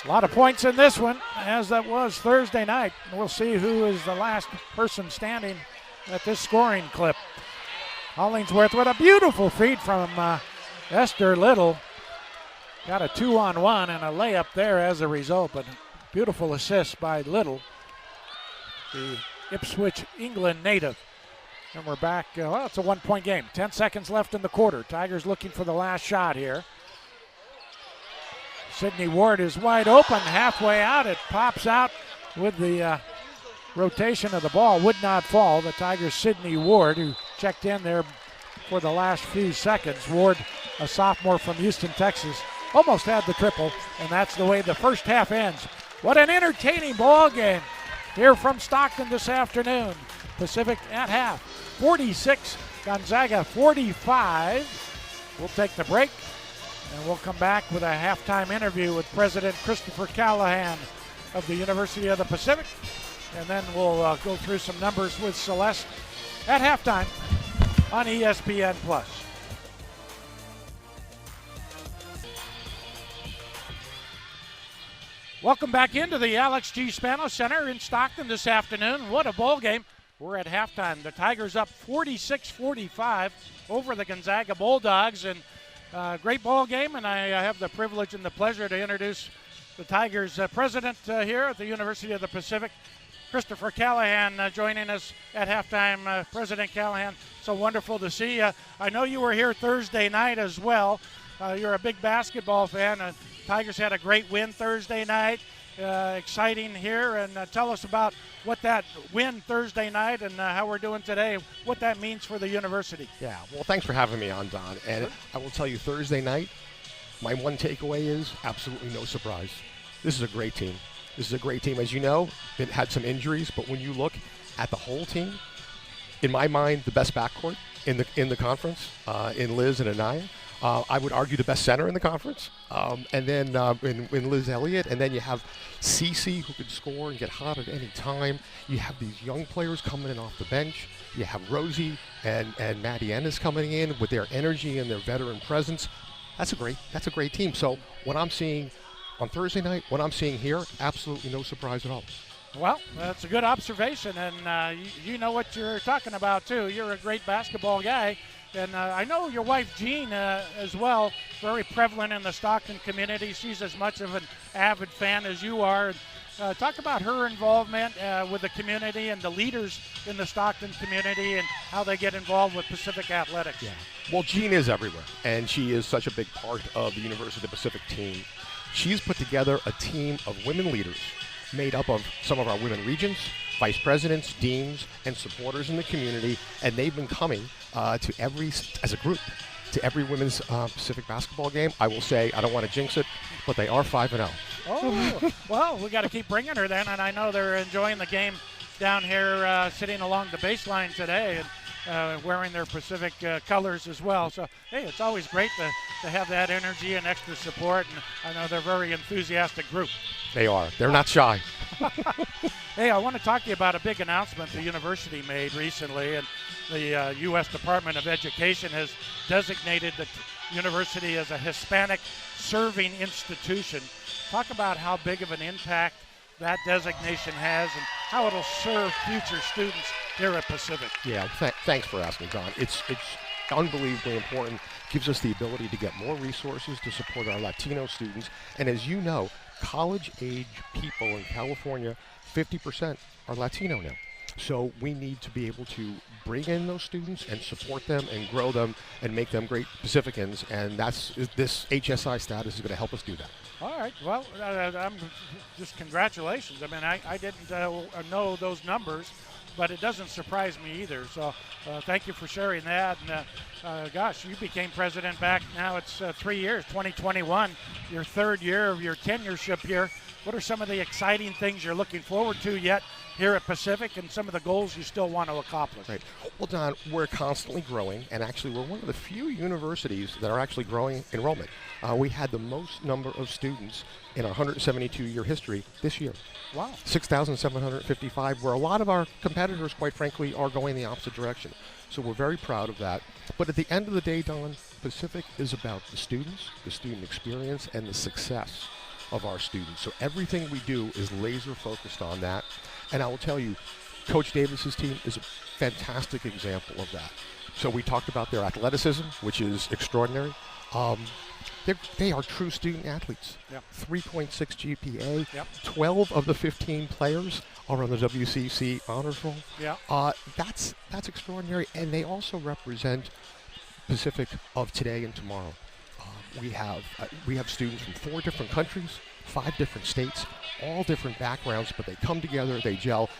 A lot of points in this one, as that was Thursday night. We'll see who is the last person standing at this scoring clip. Hollingsworth with a beautiful feed from Esther Little. Got a 2-on-1 and a layup there as a result, but beautiful assist by Little, the Ipswich, England native. And we're back, well, it's a 1-point game. 10 seconds left in the quarter. Tigers looking for the last shot here. Sydney Ward is wide open, halfway out. It pops out with the rotation of the ball. Would not fall. The Tigers' Sydney Ward, who checked in there for the last few seconds. Ward, a sophomore from Houston, Texas, almost had the triple, and that's the way the first half ends. What an entertaining ball game here from Stockton this afternoon. Pacific at half, 46, Gonzaga 45. We'll take the break, and we'll come back with a halftime interview with President Christopher Callahan of the University of the Pacific, and then we'll go through some numbers with Celeste at halftime on ESPN+. Welcome back into the Alex G. Spano Center in Stockton this afternoon. What a ball game. We're at halftime. The Tigers up 46-45 over the Gonzaga Bulldogs, and great ball game, and I have the privilege and the pleasure to introduce the Tigers president here at the University of the Pacific, Christopher Callahan, joining us at halftime. President Callahan, so wonderful to see you. I know you were here Thursday night as well. You're a big basketball fan. Tigers had a great win Thursday night. Exciting here, and tell us about what that win Thursday night and how we're doing today, what that means for the university. Yeah, well, thanks for having me on, Don. And I will tell you, Thursday night, my one takeaway is absolutely no surprise. This is a great team. This is a great team. As you know, it had some injuries, but when you look at the whole team, in my mind, the best backcourt in the conference, in Liz and Anaya. I would argue the best center in the conference, and then in Liz Elliott, and then you have Cece, who can score and get hot at any time. You have these young players coming in off the bench. You have Rosie and Maddie Ennis coming in with their energy and their veteran presence. That's a great team. So what I'm seeing on Thursday night, what I'm seeing here, absolutely no surprise at all. Well, that's a good observation, and you know what you're talking about too. You're a great basketball guy. And I know your wife, Jean, as well, very prevalent in the Stockton community. She's as much of an avid fan as you are. Talk about her involvement with the community and the leaders in the Stockton community and how they get involved with Pacific Athletics. Yeah. Well, Jean is everywhere, and she is such a big part of the University of the Pacific team. She's put together a team of women leaders made up of some of our women regents, vice presidents, deans, and supporters in the community, and they've been coming to as a group, to every women's Pacific basketball game. I will say, I don't want to jinx it, but they are 5-0. Oh, well, we got to keep bringing her then, and I know they're enjoying the game down here, sitting along the baseline today and wearing their Pacific colors as well. So, hey, it's always great to have that energy and extra support, and I know they're a very enthusiastic group. They are. They're not shy. Hey, I want to talk to you about a big announcement the university made recently, and the U.S. Department of Education has designated the university as a Hispanic serving institution. Talk about how big of an impact that designation has and how it'll serve future students here at Pacific. Yeah, thanks for asking, Don. It's unbelievably important. Gives us the ability to get more resources to support our Latino students. And as you know, college-age people in California, 50% are Latino now. So we need to be able to bring in those students and support them and grow them and make them great Pacificans. And this HSI status is going to help us do that. All right. Well, I'm just congratulations. I mean, I didn't know those numbers, but it doesn't surprise me either. So thank you for sharing that. And gosh, you became president back now. It's 3 years, 2021, your third year of your tenureship here. What are some of the exciting things you're looking forward to yet here at Pacific and some of the goals you still want to accomplish? Right. Well, Don, we're constantly growing, and actually we're one of the few universities that are actually growing enrollment. We had the most number of students in our 172-year history this year. Wow. 6,755, where a lot of our competitors, quite frankly, are going the opposite direction. So we're very proud of that. But at the end of the day, Don, Pacific is about the students, the student experience, and the success of our students. So everything we do is laser focused on that. And I will tell you, Coach Davis's team is a fantastic example of that. So we talked about their athleticism, which is extraordinary. They are true student athletes. Yep. 3.6 GPA. Yep. 12 of the 15 players are on the WCC honors roll. Yeah. That's extraordinary, and they also represent Pacific of today and tomorrow. We have students from 4 different countries, 5 different states, all different backgrounds, but they come together, they gel.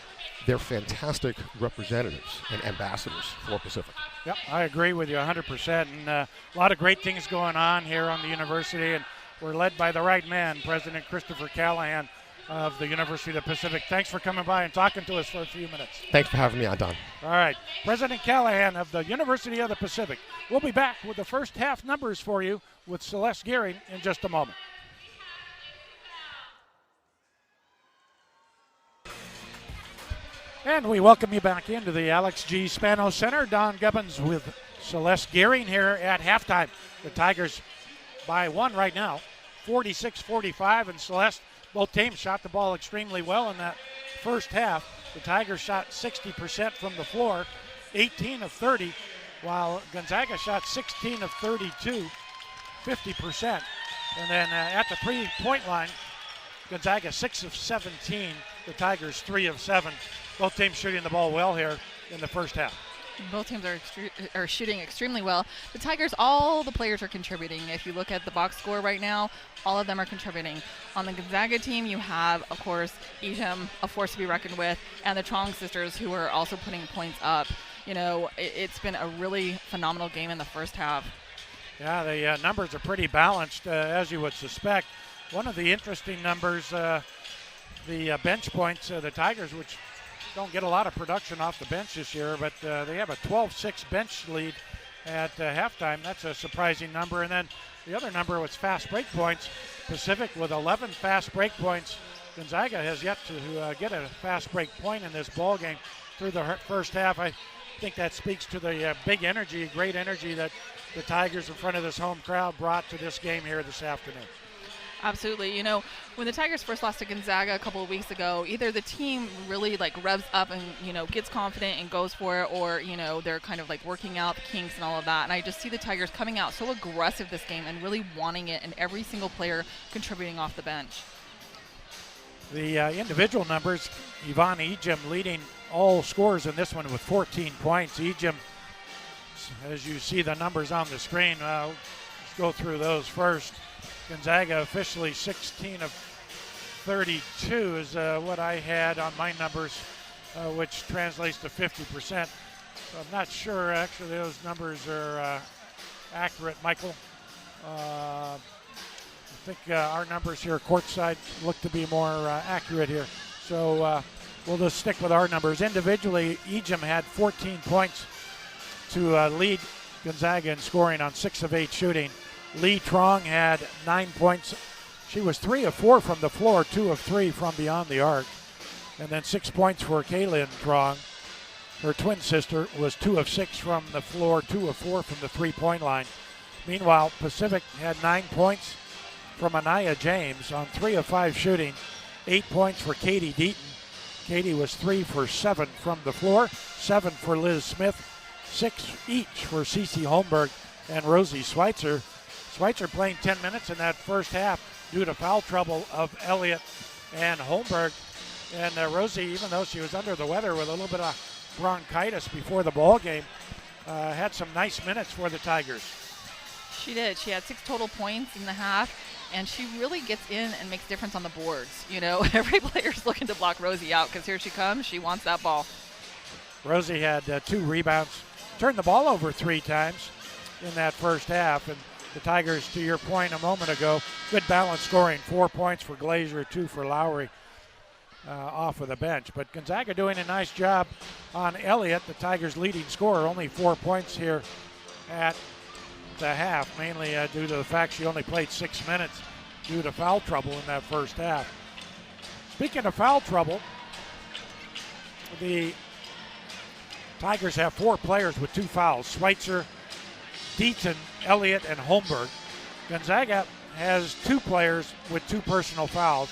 They're fantastic representatives and ambassadors for Pacific. Yep, I agree with you 100%. And a lot of great things going on here on the university, and we're led by the right man, President Christopher Callahan of the University of the Pacific. Thanks for coming by and talking to us for a few minutes. Thanks for having me on, Don. All right, President Callahan of the University of the Pacific. We'll be back with the first half numbers for you with Celeste Gearing in just a moment. And we welcome you back into the Alex G. Spano Center. Don Gubbins with Celeste Gearing here at halftime. The Tigers by 1 right now, 46-45, and Celeste, both teams shot the ball extremely well in that first half. The Tigers shot 60% from the floor, 18 of 30, while Gonzaga shot 16 of 32, 50%. And then at the 3-point line, Gonzaga 6 of 17, the Tigers 3 of 7. Both teams shooting the ball well here in the first half. Both teams are shooting extremely well. The Tigers, all the players are contributing. If you look at the box score right now, all of them are contributing. On the Gonzaga team, you have, of course, Ejim, a force to be reckoned with, and the Trong sisters, who are also putting points up. You know, it's been a really phenomenal game in the first half. Yeah, the numbers are pretty balanced, as you would suspect. One of the interesting numbers, the bench points, the Tigers, which don't get a lot of production off the bench this year, but they have a 12-6 bench lead at halftime. That's a surprising number. And then the other number was fast break points. Pacific with 11 fast break points. Gonzaga has yet to get a fast break point in this ball game through the first half. I think that speaks to the big energy, great energy that the Tigers in front of this home crowd brought to this game here this afternoon. Absolutely. You know, when the Tigers first lost to Gonzaga a couple of weeks ago, either the team really revs up and, gets confident and goes for it, or, they're kind of working out the kinks and all of that. And I just see the Tigers coming out so aggressive this game and really wanting it, and every single player contributing off the bench. The individual numbers, Yvonne Ejim leading all scorers in this one with 14 points. Ejim, as you see the numbers on the screen, let's go through those first. Gonzaga officially 16 of 32 is what I had on my numbers, which translates to 50%. So I'm not sure, actually, those numbers are accurate, Michael. I think our numbers here courtside look to be more accurate here. So we'll just stick with our numbers. Individually, Ejim had 14 points to lead Gonzaga in scoring on 6 of 8 shooting. Lee Trong had 9 points. She was 3 of 4 from the floor, 2 of 3 from beyond the arc. And then 6 points for Kaylin Trong. Her twin sister was 2 of 6 from the floor, 2 of 4 from the three-point line. Meanwhile, Pacific had 9 points from Anaya James on 3 of 5 shooting, 8 points for Katie Deaton. Katie was 3 for 7 from the floor, 7 for Liz Smith, 6 each for Cece Holmberg and Rosie Schweitzer. Schweitzer playing 10 minutes in that first half due to foul trouble of Elliott and Holmberg. And Rosie, even though she was under the weather with a little bit of bronchitis before the ball game, had some nice minutes for the Tigers. She did. She had 6 total points in the half, and she really gets in and makes difference on the boards. You know, every player's looking to block Rosie out because here she comes. She wants that ball. Rosie had 2 rebounds, turned the ball over 3 times in that first half. And the Tigers, to your point a moment ago, good balance scoring. 4 points for Glazier, 2 for Lowry off of the bench. But Gonzaga doing a nice job on Elliott, the Tigers' leading scorer. Only 4 points here at the half, mainly due to the fact she only played 6 minutes due to foul trouble in that first half. Speaking of foul trouble, the Tigers have 4 players with 2 fouls: Schweitzer, Deaton, Elliott, and Holmberg. Gonzaga has 2 players with 2 personal fouls: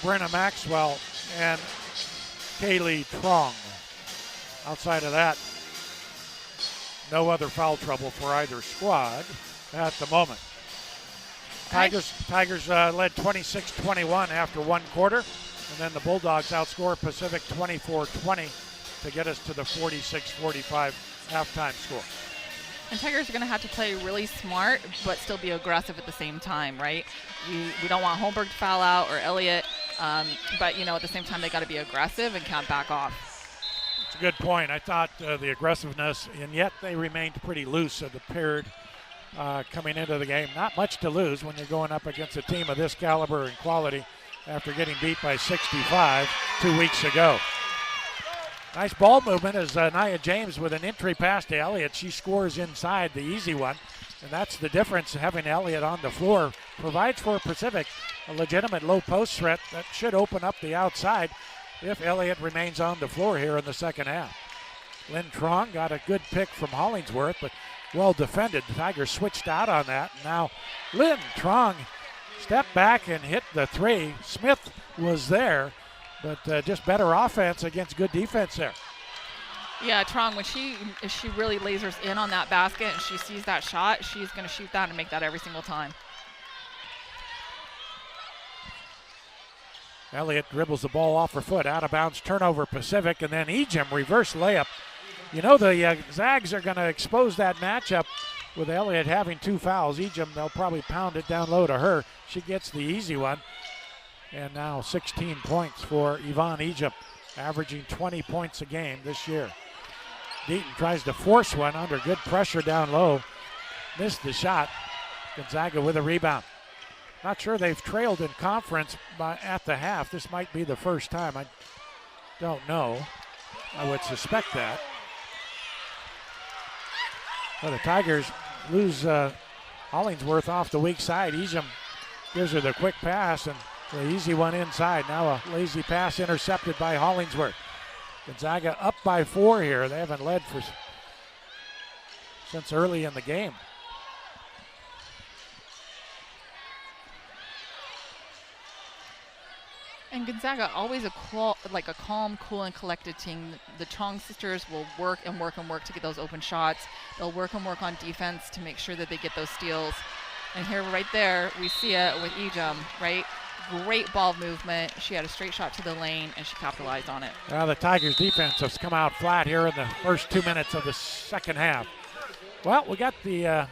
Brenna Maxwell and Kaylee Trong. Outside of that, no other foul trouble for either squad at the moment. Tigers led 26-21 after 1 quarter, and then the Bulldogs outscore Pacific 24-20 to get us to the 46-45 halftime score. And Tigers are going to have to play really smart, but still be aggressive at the same time, right? We don't want Holmberg to foul out or Elliott, but, you know, at the same time, they got to be aggressive and can't back off. It's a good point. I thought the aggressiveness, and yet they remained pretty loose at the period coming into the game. Not much to lose when you're going up against a team of this caliber and quality after getting beat by 65 2 weeks ago. Nice ball movement as Nia James with an entry pass to Elliott. She scores inside, the easy one. And that's the difference, having Elliott on the floor. Provides for Pacific a legitimate low post threat that should open up the outside if Elliott remains on the floor here in the second half. Lynn Trong got a good pick from Hollingsworth, but well defended. The Tigers switched out on that. Now Lynn Trong stepped back and hit the 3. Smith was there, but just better offense against good defense there. Yeah, Trong, when she really lasers in on that basket and she sees that shot, she's going to shoot that and make that every single time. Elliott dribbles the ball off her foot, out of bounds, turnover Pacific, and then Ejim reverse layup. You know the Zags are going to expose that matchup with Elliott having 2 fouls. Ejim, they'll probably pound it down low to her. She gets the easy one. And now 16 points for Yvonne Ejim, averaging 20 points a game this year. Deaton tries to force one under good pressure down low. Missed the shot. Gonzaga with a rebound. Not sure they've trailed in conference at the half. This might be the first time. I don't know. I would suspect that. Well, the Tigers lose Hollingsworth off the weak side. Ejim gives her the quick pass and the easy one inside. Now a lazy pass intercepted by Hollingsworth. Gonzaga up by 4 here. They haven't led since early in the game. And Gonzaga, always a calm, cool, and collected team. The Chong sisters will work and work and work to get those open shots. They'll work and work on defense to make sure that they get those steals. And here, right there, we see it with Ejim, right? Great ball movement. She had a straight shot to the lane, and she capitalized on it. Well, the Tigers' defense has come out flat here in the first 2 minutes of the second half. Well, we got the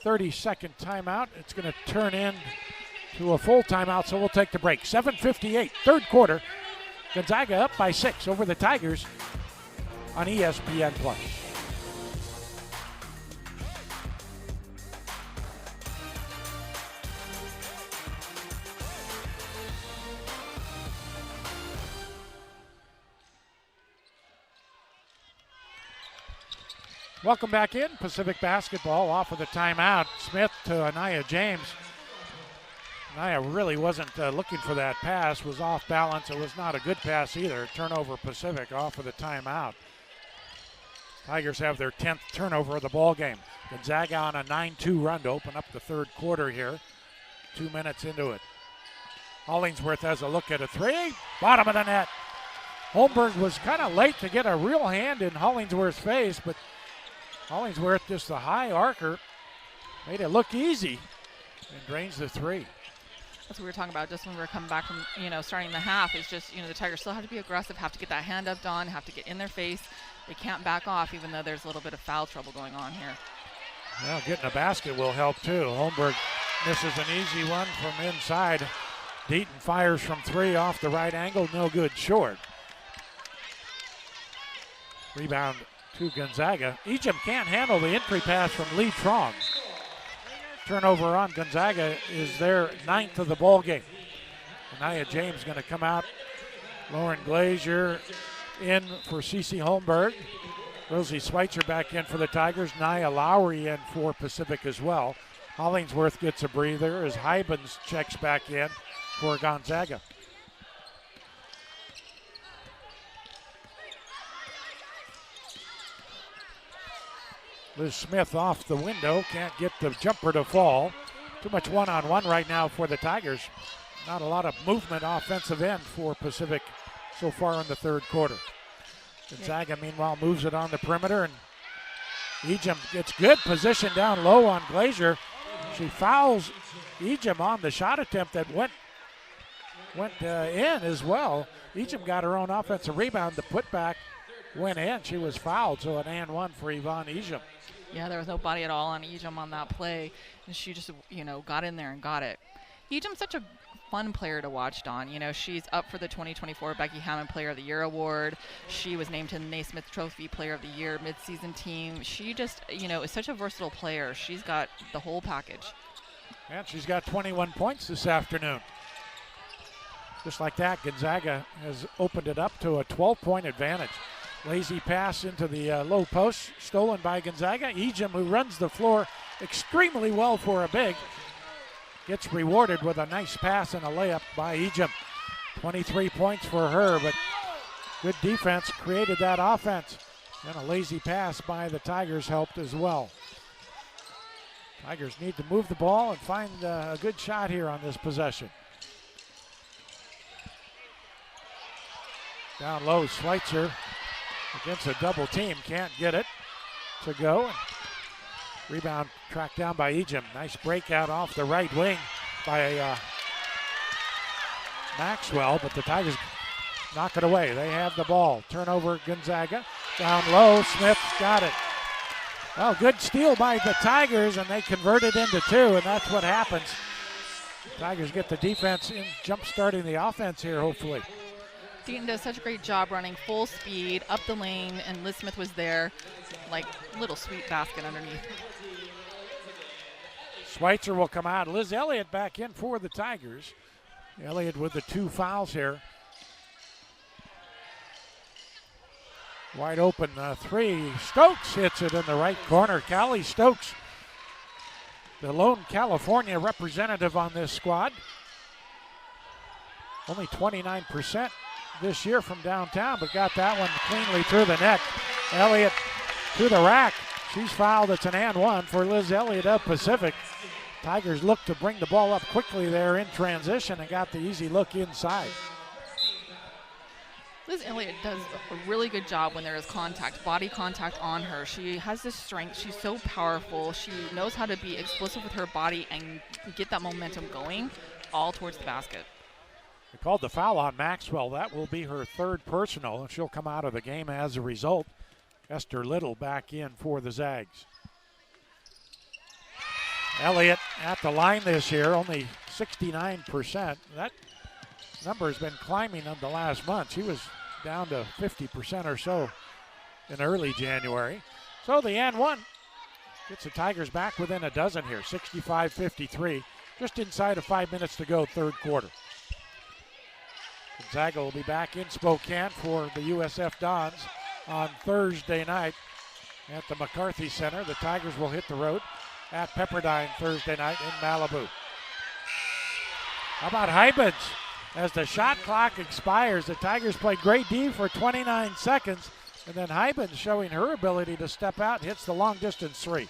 30-second timeout. It's going to turn in to a full timeout, so we'll take the break. 7:58, third quarter. Gonzaga up by 6 over the Tigers on ESPN+. Welcome back in. Pacific Basketball off of the timeout. Smith to Anaya James. Anaya really wasn't looking for that pass, was off balance. It was not a good pass either. Turnover Pacific off of the timeout. Tigers have their 10th turnover of the ball game. Gonzaga on a 9-2 run to open up the third quarter here. 2 minutes into it. Hollingsworth has a look at a three. Bottom of the net. Holmberg was kind of late to get a real hand in Hollingsworth's face, but Hollingsworth, just the high arcer, made it look easy and drains the three. That's what we were talking about just when we were coming back from, starting the half. Is just, the Tigers still have to be aggressive, have to get that hand up done, have to get in their face. They can't back off, even though there's a little bit of foul trouble going on here. Well, getting a basket will help too. Holmberg misses an easy one from inside. Deaton fires from three off the right angle, no good short. Rebound to Gonzaga. Ejim can't handle the entry pass from Lee Trong. Turnover on Gonzaga is their 9th of the ball game. Anaya James going to come out. Lauren Glazier in for Cece Holmberg. Rosie Schweitzer back in for the Tigers. Nia Lowry in for Pacific as well. Hollingsworth gets a breather as Hybens checks back in for Gonzaga. Liz Smith off the window, can't get the jumper to fall. Too much one-on-one right now for the Tigers. Not a lot of movement offensive end for Pacific so far in the third quarter. Gonzaga, meanwhile, moves it on the perimeter, and Ejim gets good position down low on Glazier. She fouls Ejim on the shot attempt that went in as well. Ejim got her own offensive rebound. The putback went in. She was fouled, so an and one for Yvonne Ejim. Yeah, there was no body at all on Ejim on that play, and she just, got in there and got it. Ejim's such a fun player to watch, Dawn. She's up for the 2024 Becky Hammond Player of the Year award. She was named to the Naismith Trophy Player of the Year midseason team. She just, is such a versatile player. She's got the whole package. And she's got 21 points this afternoon. Just like that, Gonzaga has opened it up to a 12-point advantage. Lazy pass into the low post, stolen by Gonzaga. Ejim, who runs the floor extremely well for a big, gets rewarded with a nice pass and a layup by Ejim. 23 points for her, but good defense created that offense. And a lazy pass by the Tigers helped as well. Tigers need to move the ball and find a good shot here on this possession. Down low, Schweitzer against a double team, can't get it to go. And rebound tracked down by Ejim. Nice breakout off the right wing by Maxwell, but the Tigers knock it away. They have the ball. Turnover Gonzaga. Down low, Smith got it. Well, good steal by the Tigers, and they convert it into two, and that's what happens. Tigers get the defense in, jump-starting the offense here, hopefully. Deaton does such a great job running full speed up the lane, and Liz Smith was there, like little sweet basket underneath. Schweitzer will come out. Liz Elliott back in for the Tigers. Elliott with the 2 fouls here. Wide open three. Stokes hits it in the right corner. Callie Stokes, the lone California representative on this squad. Only 29% this year from downtown, but got that one cleanly through the net. Elliott to the rack. She's fouled. It's an and one for Liz Elliott of Pacific. Tigers look to bring the ball up quickly there in transition and got the easy look inside. Liz Elliott does a really good job when there is contact, body contact on her. She has this strength. She's so powerful. She knows how to be explosive with her body and get that momentum going all towards the basket. They called the foul on Maxwell. That will be her 3rd personal, and she'll come out of the game as a result. Esther Little back in for the Zags. Elliott at the line this year, only 69%. That number has been climbing in the last month. She was down to 50% or so in early January. So the and one gets the Tigers back within a dozen here, 65-53, just inside of 5 minutes to go, third quarter. Gonzaga will be back in Spokane for the USF Dons on Thursday night at the McCarthy Center. The Tigers will hit the road at Pepperdine Thursday night in Malibu. How about Hybens? As the shot clock expires, the Tigers play great D for 29 seconds, and then Hybens showing her ability to step out, hits the long distance three.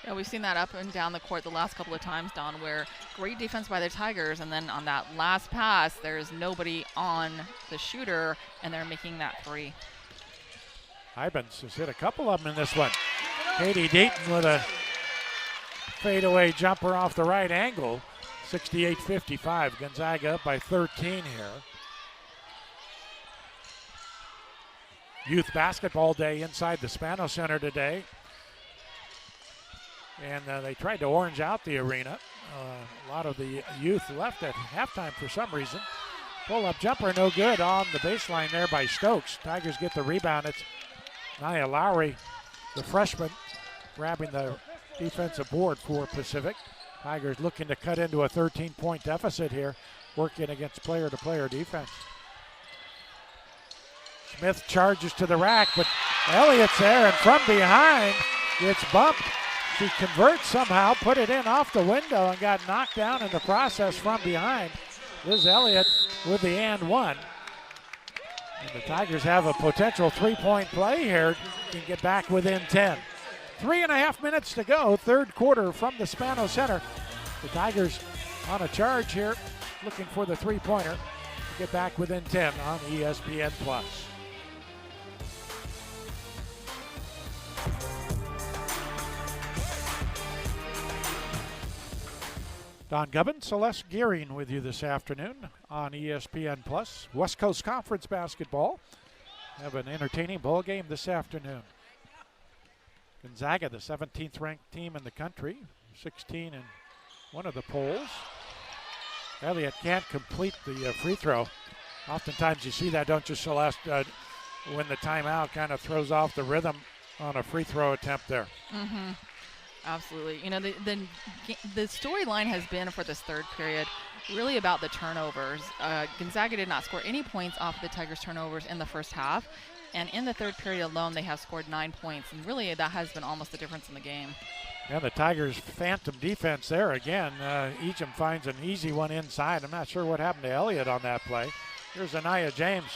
Yeah, we've seen that up and down the court the last couple of times, Don, where great defense by the Tigers, and then on that last pass, there's nobody on the shooter, and they're making that three. Hybens has hit a couple of them in this one. Katie Deaton with a fadeaway jumper off the right angle. 68-55. Gonzaga up by 13 here. Youth basketball day inside the Spano Center today. And they tried to orange out the arena. A lot of the youth left at halftime for some reason. Pull-up jumper no good on the baseline there by Stokes. Tigers get the rebound. It's Nia Lowry, the freshman, grabbing the defensive board for Pacific. Tigers looking to cut into a 13-point deficit here, working against player-to-player defense. Smith charges to the rack, but Elliott's there, and from behind, it's bumped. She converts somehow, put it in off the window, and got knocked down in the process from behind. Liz Elliott with the and one. And the Tigers have a potential three-point play here. Can get back within 10. 3.5 minutes to go, third quarter from the Spano Center. The Tigers on a charge here, looking for the three-pointer to get back within 10 on ESPN+. Don Gubbin, Celeste Gearing with you this afternoon on ESPN+. West Coast Conference basketball. Have an entertaining ball game this afternoon. Gonzaga, the 17th ranked team in the country, 16 in one of the polls. Elliott can't complete the free throw. Oftentimes you see that, don't you, Celeste, when the timeout kind of throws off the rhythm on a free throw attempt there. Mm-hmm. Absolutely. You know, the storyline has been for this third period really about the turnovers. Gonzaga did not score any points off the Tigers' turnovers in the first half. And in the third period alone, they have scored 9 points. And really, that has been almost the difference in the game. Yeah, the Tigers' phantom defense there again. Eacham finds an easy one inside. I'm not sure what happened to Elliott on that play. Here's Anaya James.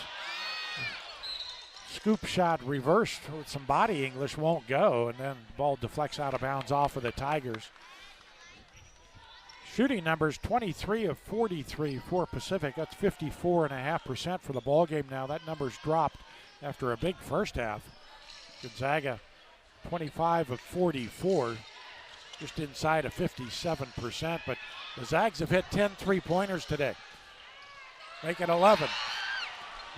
Scoop shot reversed with some body English, won't go. And then ball deflects out of bounds off of the Tigers. Shooting numbers 23 of 43 for Pacific. That's 54.5% for the ball game now. That number's dropped after a big first half. Gonzaga 25 of 44, just inside of 57%, but the Zags have hit 10 three-pointers today. Make it 11.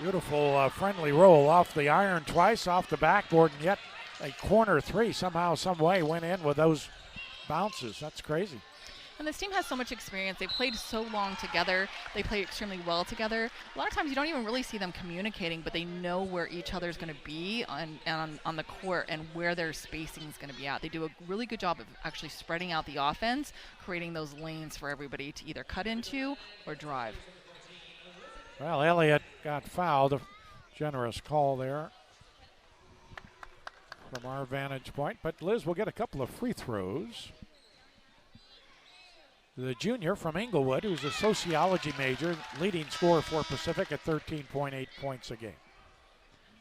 Beautiful friendly roll off the iron twice, off the backboard, and yet a corner three somehow, some way went in with those bounces. That's crazy. And this team has so much experience. They played so long together. They play extremely well together. A lot of times you don't even really see them communicating, but they know where each other is going to be on the court and where their spacing is going to be at. They do a really good job of actually spreading out the offense, creating those lanes for everybody to either cut into or drive. Well, Elliott got fouled. A generous call there from our vantage point. But Liz will get a couple of free throws. The junior from Inglewood, who's a sociology major, leading scorer for Pacific at 13.8 points a game.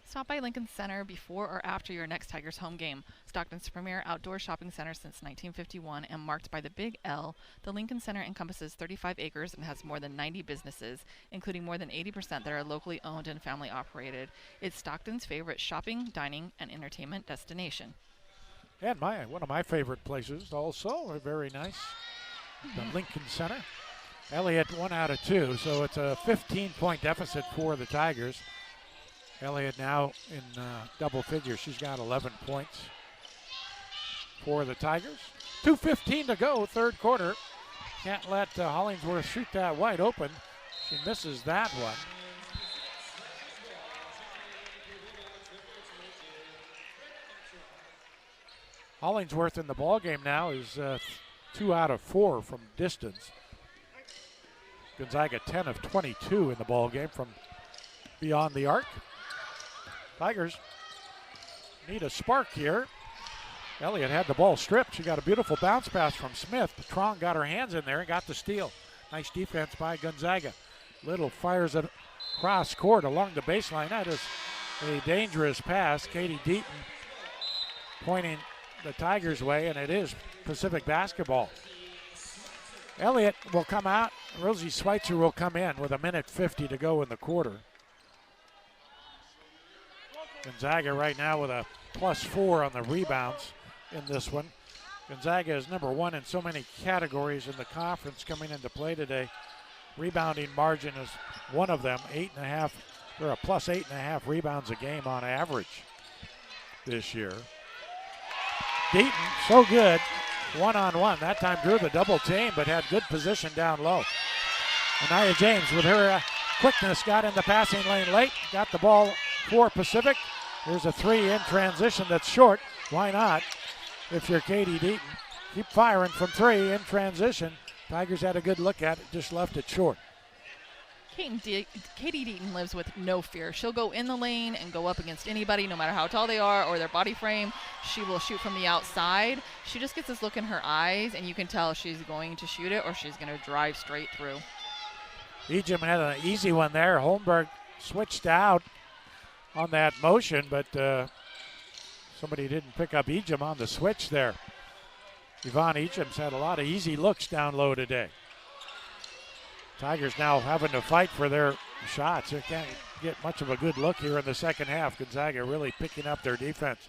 Stop by Lincoln Center before or after your next Tigers home game. Stockton's premier outdoor shopping center since 1951 and marked by the Big L, the Lincoln Center encompasses 35 acres and has more than 90 businesses, including more than 80% that are locally owned and family operated. It's Stockton's favorite shopping, dining, and entertainment destination. And one of my favorite places also, very nice. The Lincoln Center. Elliott 1 out of 2, so it's a 15-point deficit for the Tigers. Elliott now in double figures. She's got 11 points for the Tigers. 2:15 to go, third quarter. Can't let Hollingsworth shoot that wide open. She misses that one. Hollingsworth in the ball game now is 2 out of 4 from distance. Gonzaga 10 of 22 in the ball game from beyond the arc. Tigers need a spark here. Elliott had the ball stripped. She got a beautiful bounce pass from Smith. Trong got her hands in there and got the steal. Nice defense by Gonzaga. Little fires it cross court along the baseline. That is a dangerous pass. Katie Deaton pointing the Tigers' way, and it is Pacific basketball. Elliott will come out. Rosie Schweitzer will come in with 1:50 to go in the quarter. Gonzaga right now with a +4 on the rebounds in this one. Gonzaga is number 1 in so many categories in the conference coming into play today. Rebounding margin is one of them. 8.5. They're a +8.5 rebounds a game on average this year. Deaton, so good, one-on-one. That time drew the double team, but had good position down low. Anaya James with her quickness got in the passing lane late. Got the ball for Pacific. Here's a 3 in transition that's short. Why not? If you're Katie Deaton, keep firing from 3 in transition. Tigers had a good look at it, just left it short. Katie Deaton lives with no fear. She'll go in the lane and go up against anybody, no matter how tall they are or their body frame. She will shoot from the outside. She just gets this look in her eyes, and you can tell she's going to shoot it or she's going to drive straight through. Ejim had an easy one there. Holmberg switched out on that motion, but somebody didn't pick up Ejim on the switch there. Yvonne Ejim's had a lot of easy looks down low today. Tigers now having to fight for their shots. They can't get much of a good look here in the second half. Gonzaga really picking up their defense.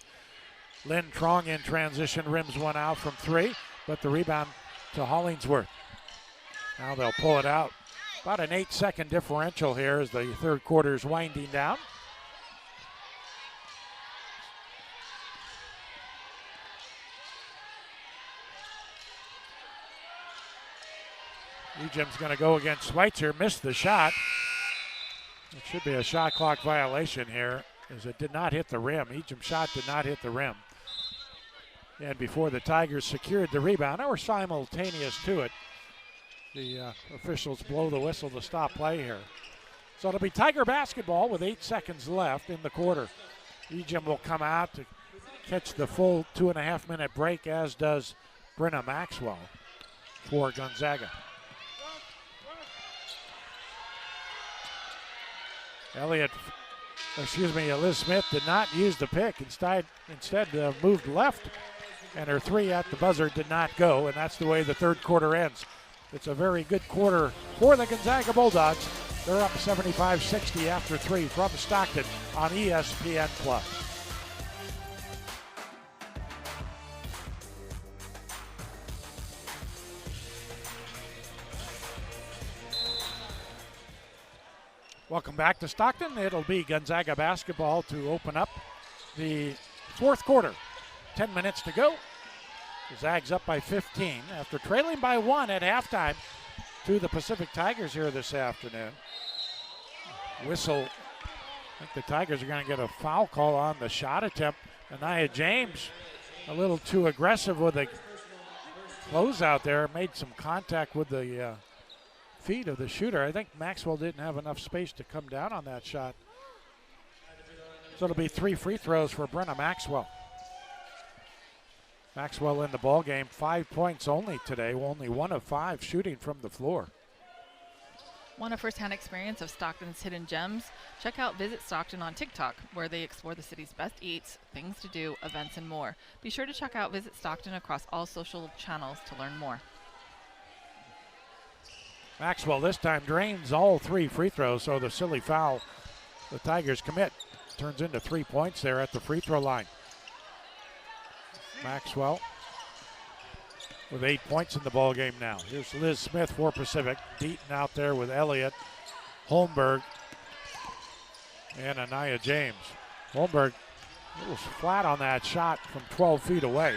Lynn Trong in transition, rims one out from 3, but the rebound to Hollingsworth. Now they'll pull it out. About an 8-second differential here as the third quarter is winding down. Ejim's going to go against Schweitzer, missed the shot. It should be a shot clock violation here as it did not hit the rim. Ejim's shot did not hit the rim. And before the Tigers secured the rebound, or simultaneous to it, the officials blow the whistle to stop play here. So it'll be Tiger basketball with 8 seconds left in the quarter. Ejim will come out to catch the full 2.5-minute break, as does Brenna Maxwell for Gonzaga. Liz Smith did not use the pick. Instead moved left, and her 3 at the buzzer did not go, and that's the way the third quarter ends. It's a very good quarter for the Gonzaga Bulldogs. They're up 75-60 after 3 from Stockton on ESPN+. Welcome back to Stockton. It'll be Gonzaga basketball to open up the fourth quarter. 10 minutes to go. The Zags up by 15 after trailing by 1 at halftime to the Pacific Tigers here this afternoon. Whistle. I think the Tigers are going to get a foul call on the shot attempt. Anaya James a little too aggressive with the closeout there. Made some contact with the feet of the shooter. I think Maxwell didn't have enough space to come down on that shot. So it'll be 3 free throws for Brenna Maxwell. Maxwell in the ball game, 5 points only today, only 1 of 5 shooting from the floor. Want a first-hand experience of Stockton's hidden gems? Check out Visit Stockton on TikTok, where they explore the city's best eats, things to do, events, and more. Be sure to check out Visit Stockton across all social channels to learn more. Maxwell this time drains all 3 free throws, so the silly foul the Tigers commit turns into 3 points there at the free throw line. Maxwell with 8 points in the ball game now. Here's Liz Smith for Pacific. Deaton out there with Elliott, Holmberg, and Anaya James. Holmberg a little flat on that shot from 12 feet away.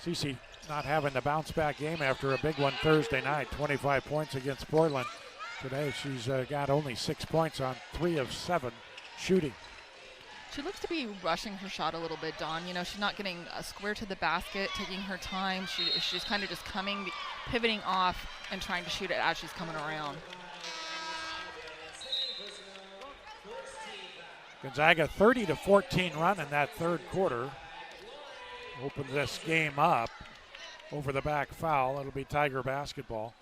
Cece not having the bounce back game after a big one Thursday night. 25 points against Portland. Today she's got only 6 points on 3 of 7 shooting. She looks to be rushing her shot a little bit, Dawn. You know, she's not getting a square to the basket, taking her time. She's kind of just coming, pivoting off, and trying to shoot it as she's coming around. Gonzaga 30-14 run in that third quarter. Open this game up. Over the back foul. It'll be Tiger basketball.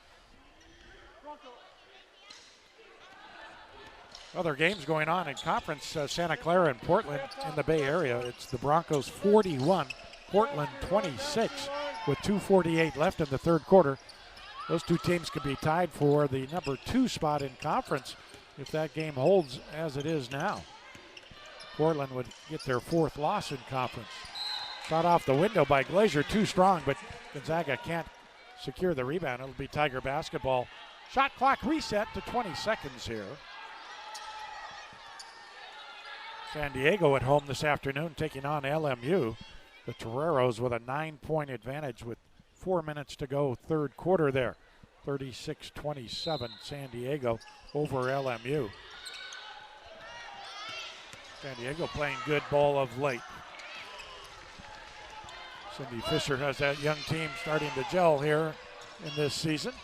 Other games going on in conference, Santa Clara and Portland in the Bay Area. It's the Broncos 41, Portland 26 with 2:48 left in the third quarter. Those two teams could be tied for the number 2 spot in conference if that game holds as it is now. Portland would get their 4th loss in conference. Shot off the window by Glazier, too strong, but Gonzaga can't secure the rebound. It'll be Tiger basketball. Shot clock reset to 20 seconds here. San Diego at home this afternoon taking on LMU. The Toreros with a 9-point advantage with 4 minutes to go, third quarter there. 36-27 San Diego over LMU. San Diego playing good ball of late. Cindy Fisher has that young team starting to gel here in this season.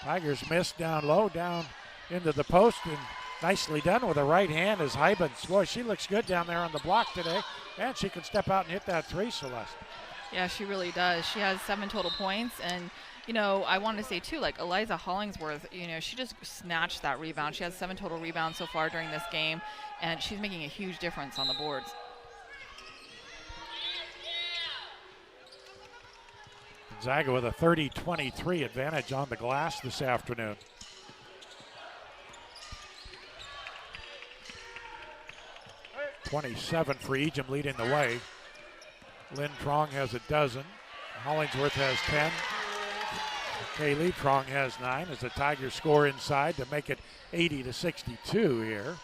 Tigers missed down low, down into the post, and nicely done with a right hand as Hybens. Boy, she looks good down there on the block today, and she can step out and hit that three, Celeste. Yeah, she really does. She has 7 total points, and you know, I wanted to say too, like Eliza Hollingsworth, you know, she just snatched that rebound. She has 7 total rebounds so far during this game, and she's making a huge difference on the boards. Gonzaga with a 30-23 advantage on the glass this afternoon. .27 for Egypt leading the way. Lynn Trong has a dozen. Hollingsworth has 10. Kaylee Trong has 9 as the Tigers score inside to make it 80-62 here.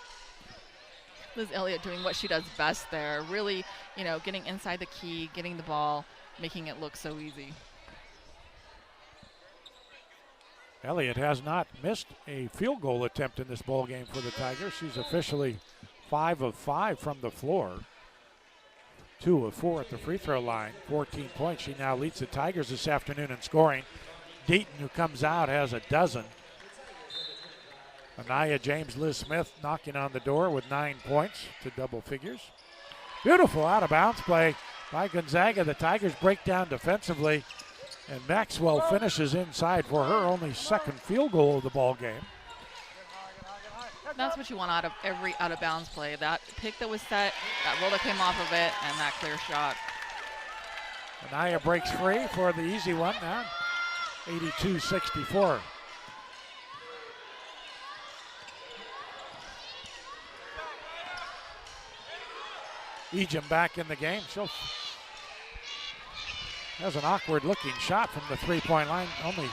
Liz Elliott doing what she does best there. Really, you know, getting inside the key, getting the ball, making it look so easy. Elliott has not missed a field goal attempt in this ball game for the Tigers. She's officially 5 of 5 from the floor. 2 of 4 at the free throw line. 14 points. She now leads the Tigers this afternoon in scoring. Deaton, who comes out, has a dozen. Anaya James, Liz Smith knocking on the door with 9 points to double figures. Beautiful out of bounds play by Gonzaga. The Tigers break down defensively, and Maxwell finishes inside for her only second field goal of the ball game. That's what you want out of every out of bounds play. That pick that was set, that roll that came off of it, and that clear shot. Anaya breaks free for the easy one now. 82-64. Ejim back in the game. She'll has an awkward looking shot from the three-point line. Only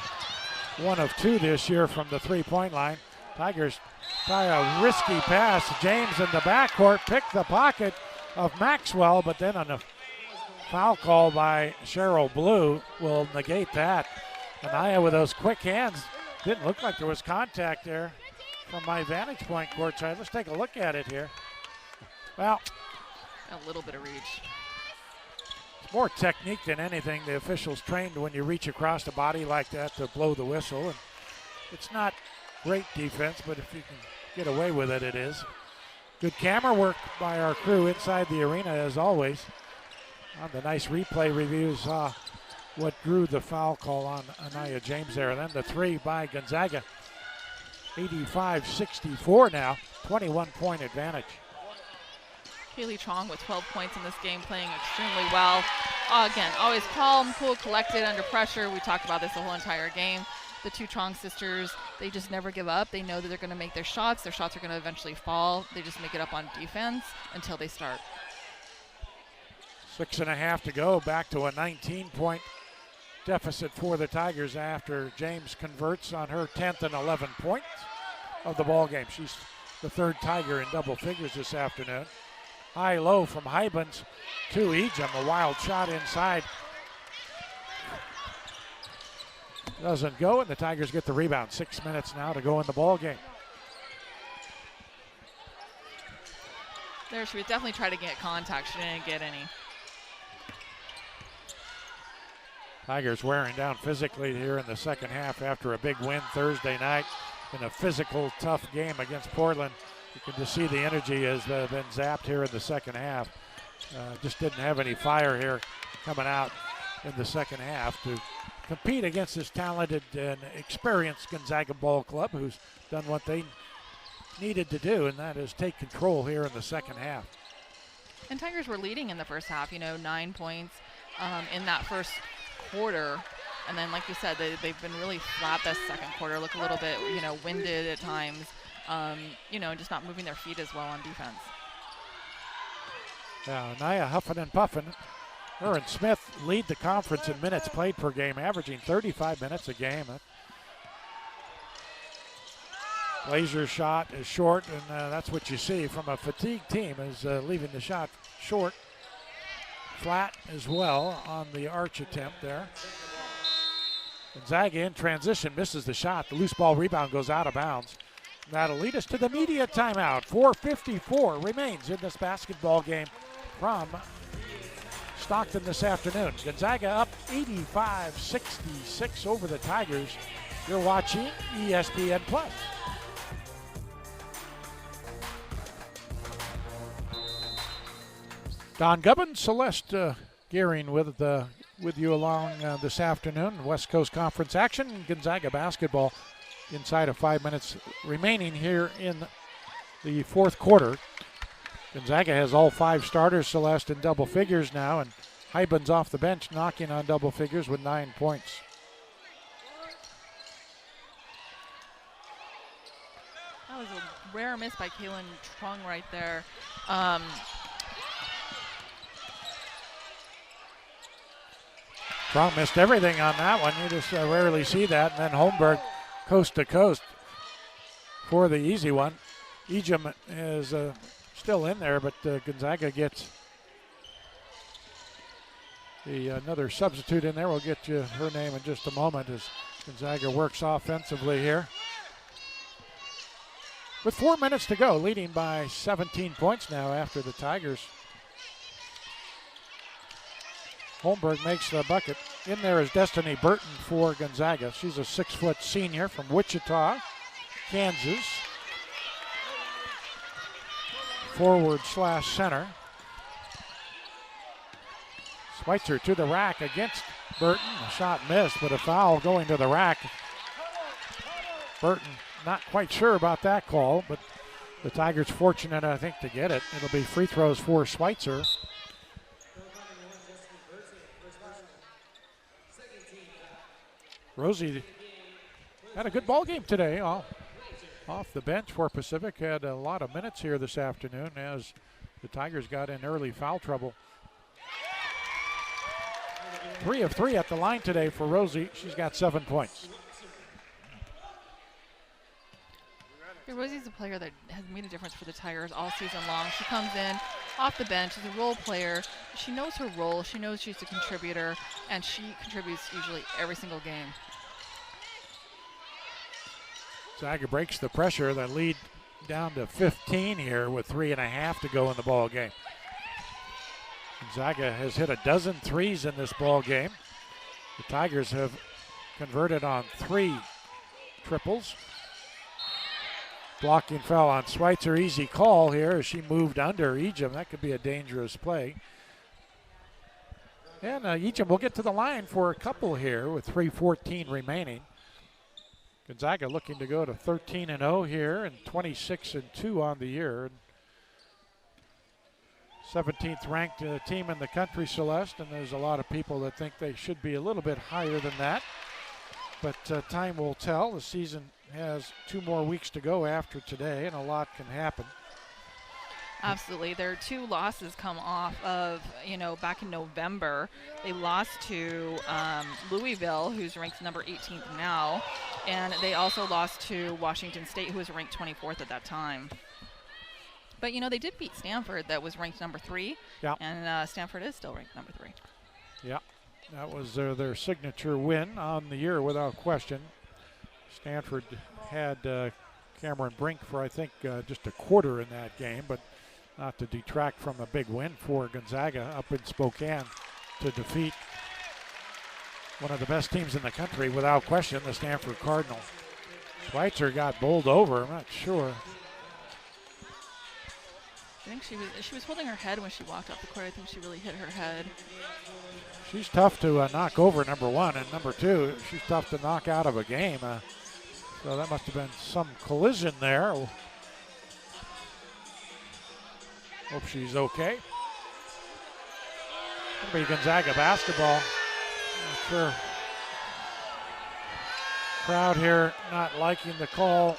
1 of 2 this year from the three-point line. Tigers try a risky pass. James in the backcourt picked the pocket of Maxwell, but then on a foul call by Cheryl Blue will negate that. Anaya with those quick hands. Didn't look like there was contact there from my vantage point courtside. Let's take a look at it here. Well, a little bit of reach. It's more technique than anything. The officials trained when you reach across the body like that to blow the whistle. And it's not great defense, but if you can get away with it, it is. Good camera work by our crew inside the arena as always. On the nice replay review, saw what drew the foul call on Anaya James there. And then the three by Gonzaga. 85-64 now, 21-point advantage. Kaylee Chong with 12 points in this game, playing extremely well. Again, always calm, cool, collected under pressure. We talked about this the whole entire game. The two Chong sisters, they just never give up. They know that they're going to make their shots. Their shots are going to eventually fall. They just make it up on defense until they start. 6.5 to go. Back to a 19-point deficit for the Tigers after James converts on her 10th and 11th points of the ball game. She's the third Tiger in double figures this afternoon. High-low from Hybens to Ejim. A wild shot inside. Doesn't go, and the Tigers get the rebound. 6 minutes now to go in the ball game. There, she was definitely trying to get contact. She didn't get any. Tigers wearing down physically here in the second half after a big win Thursday night in a physical, tough game against Portland. You can just see the energy has been zapped here in the second half. Just didn't have any fire here coming out in the second half to compete against this talented and experienced Gonzaga ball club, who's done what they needed to do, and that is take control here in the second half. And Tigers were leading in the first half, 9 points in that first quarter. And then, like you said, they've been really flat this second quarter, look a little bit, winded at times, just not moving their feet as well on defense. Now, Naya huffing and puffing. Her and Smith lead the conference in minutes played per game, averaging 35 minutes a game. Blazer's shot is short, and that's what you see from a fatigued team, is leaving the shot short. Flat as well on the arch attempt there. Gonzaga in transition misses the shot. The loose ball rebound goes out of bounds. That'll lead us to the media timeout. 4:54 remains in this basketball game from Stockton this afternoon. Gonzaga up 85-66 over the Tigers. You're watching ESPN Plus. Don Gubbin, Celeste Gearing with you along this afternoon. West Coast Conference action. Gonzaga basketball inside of 5 minutes remaining here in the fourth quarter. Gonzaga has all 5 starters, Celeste, in double figures now, and Hyben's off the bench knocking on double figures with 9 points. That was a rare miss by Kaylin Trung right there. Trung missed everything on that one. You just rarely see that. And then Holmberg coast to coast for the easy one. Ejim is still in there, but Gonzaga gets another substitute in there. We'll get you her name in just a moment as Gonzaga works offensively here. With 4 minutes to go, leading by 17 points now after the Tigers. Holmberg makes the bucket. In there is Destiny Burton for Gonzaga. She's a 6-foot senior from Wichita, Kansas. Forward/center. Schweitzer to the rack against Burton. A shot missed, but a foul going to the rack. Burton not quite sure about that call, but the Tigers fortunate, I think, to get it. It'll be free throws for Schweitzer. Rosie had a good ball game today off the bench for Pacific. Had a lot of minutes here this afternoon as the Tigers got in early foul trouble. 3 of 3 at the line today for Rosie. She's got 7 points. Yeah, Rosie's a player that has made a difference for the Tigers all season long. She comes in off the bench as a role player. She knows her role. She knows she's a contributor, and she contributes usually every single game. Gonzaga breaks the pressure. The lead down to 15 here with 3.5 to go in the ball game. Gonzaga has hit a dozen threes in this ball game. The Tigers have converted on 3 triples. Blocking foul on Schweitzer. Easy call here as she moved under Ejim. That could be a dangerous play. And Ejim will get to the line for a couple here with 3:14 remaining. Gonzaga looking to go to 13-0 here and 26-2 on the year. 17th ranked team in the country, Celeste, and there's a lot of people that think they should be a little bit higher than that. But time will tell. The season has 2 more weeks to go after today, and a lot can happen. Absolutely. Their 2 losses come off of, back in November. They lost to Louisville, who's ranked number 18th now, and they also lost to Washington State, who was ranked 24th at that time. But, they did beat Stanford, that was ranked number 3, yeah. And Stanford is still ranked number 3. Yeah, that was their signature win on the year without question. Stanford had Cameron Brink for, I think, just a quarter in that game, but not to detract from a big win for Gonzaga up in Spokane to defeat one of the best teams in the country without question, the Stanford Cardinals. Schweitzer got bowled over, I'm not sure. I think she was holding her head when she walked up the court. I think she really hit her head. She's tough to knock over, number one, and number two, she's tough to knock out of a game. So that must have been some collision there. Hope she's okay. It'll be Gonzaga basketball. Not sure. Crowd here not liking the call.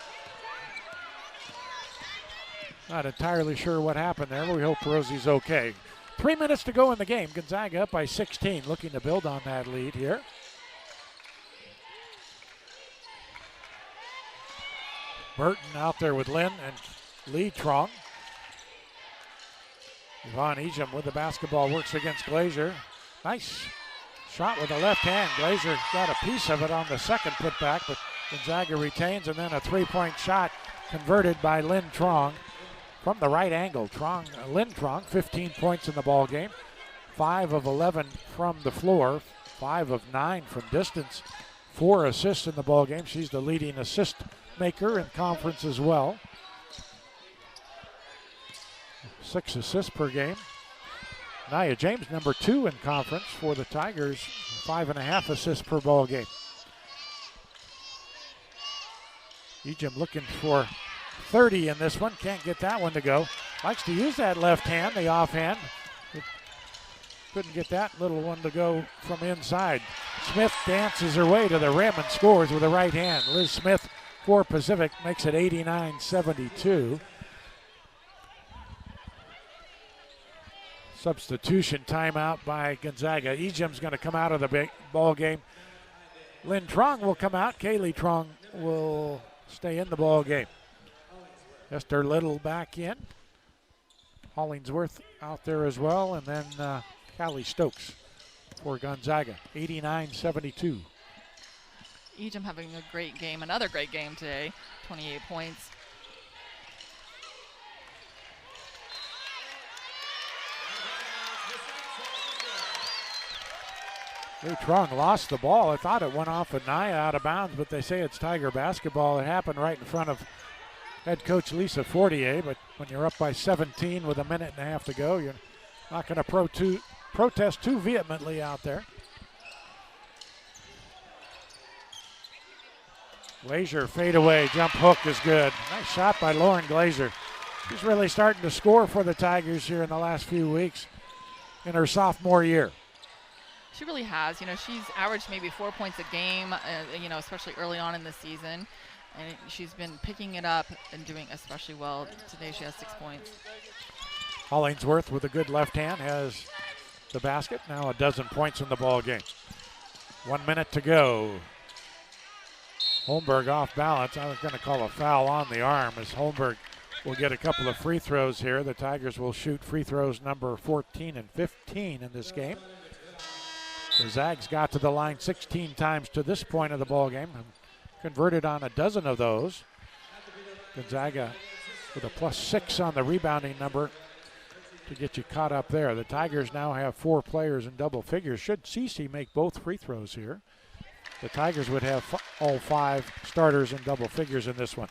Not entirely sure what happened there, but we hope Rosie's okay. 3 minutes to go in the game. Gonzaga up by 16, looking to build on that lead here. Burton out there with Lynn and Lee Trong. Yvonne Ejim with the basketball, works against Glazier. Nice shot with the left hand. Glazier got a piece of it on the second putback, but Gonzaga retains, and then a three-point shot converted by Lynn Trong from the right angle. Lynn Trong, 15 points in the ball game, 5 of 11 from the floor, 5 of 9 from distance, 4 assists in the ball game. She's the leading assist maker in conference as well. 6 assists per game. Nia James, number 2 in conference for the Tigers, 5.5 assists per ball game. Ejim looking for 30 in this one, can't get that one to go. Likes to use that left hand, the offhand. Couldn't get that little one to go from inside. Smith dances her way to the rim and scores with the right hand. Liz Smith for Pacific makes it 89-72. Substitution timeout by Gonzaga. Ejim's going to come out of the ball game. Lynn Trong will come out. Kaylee Trong will stay in the ball game. Esther Little back in. Hollingsworth out there as well. And then Callie Stokes for Gonzaga. 89-72. Ejim having a great game. Another great game today. 28 points. Lee Trong lost the ball. I thought it went off of Nia out of bounds, but they say it's Tiger basketball. It happened right in front of head coach Lisa Fortier, but when you're up by 17 with a minute and a half to go, you're not going to protest too vehemently out there. Glazier fadeaway jump hook is good. Nice shot by Lauren Glazier. She's really starting to score for the Tigers here in the last few weeks in her sophomore year. She really has. You know, she's averaged maybe 4 points a game, especially early on in the season. And she's been picking it up and doing especially well. Today she has 6 points. Hollingsworth with a good left hand has the basket. Now a dozen points in the ball game. 1 minute to go. Holmberg off balance. I was going to call a foul on the arm as Holmberg will get a couple of free throws here. The Tigers will shoot free throws number 14 and 15 in this game. The Zags got to the line 16 times to this point of the ball game and converted on a dozen of those. Gonzaga with a +6 on the rebounding number to get you caught up there. The Tigers now have 4 players in double figures. Should Cece make both free throws here, the Tigers would have all 5 starters in double figures in this one.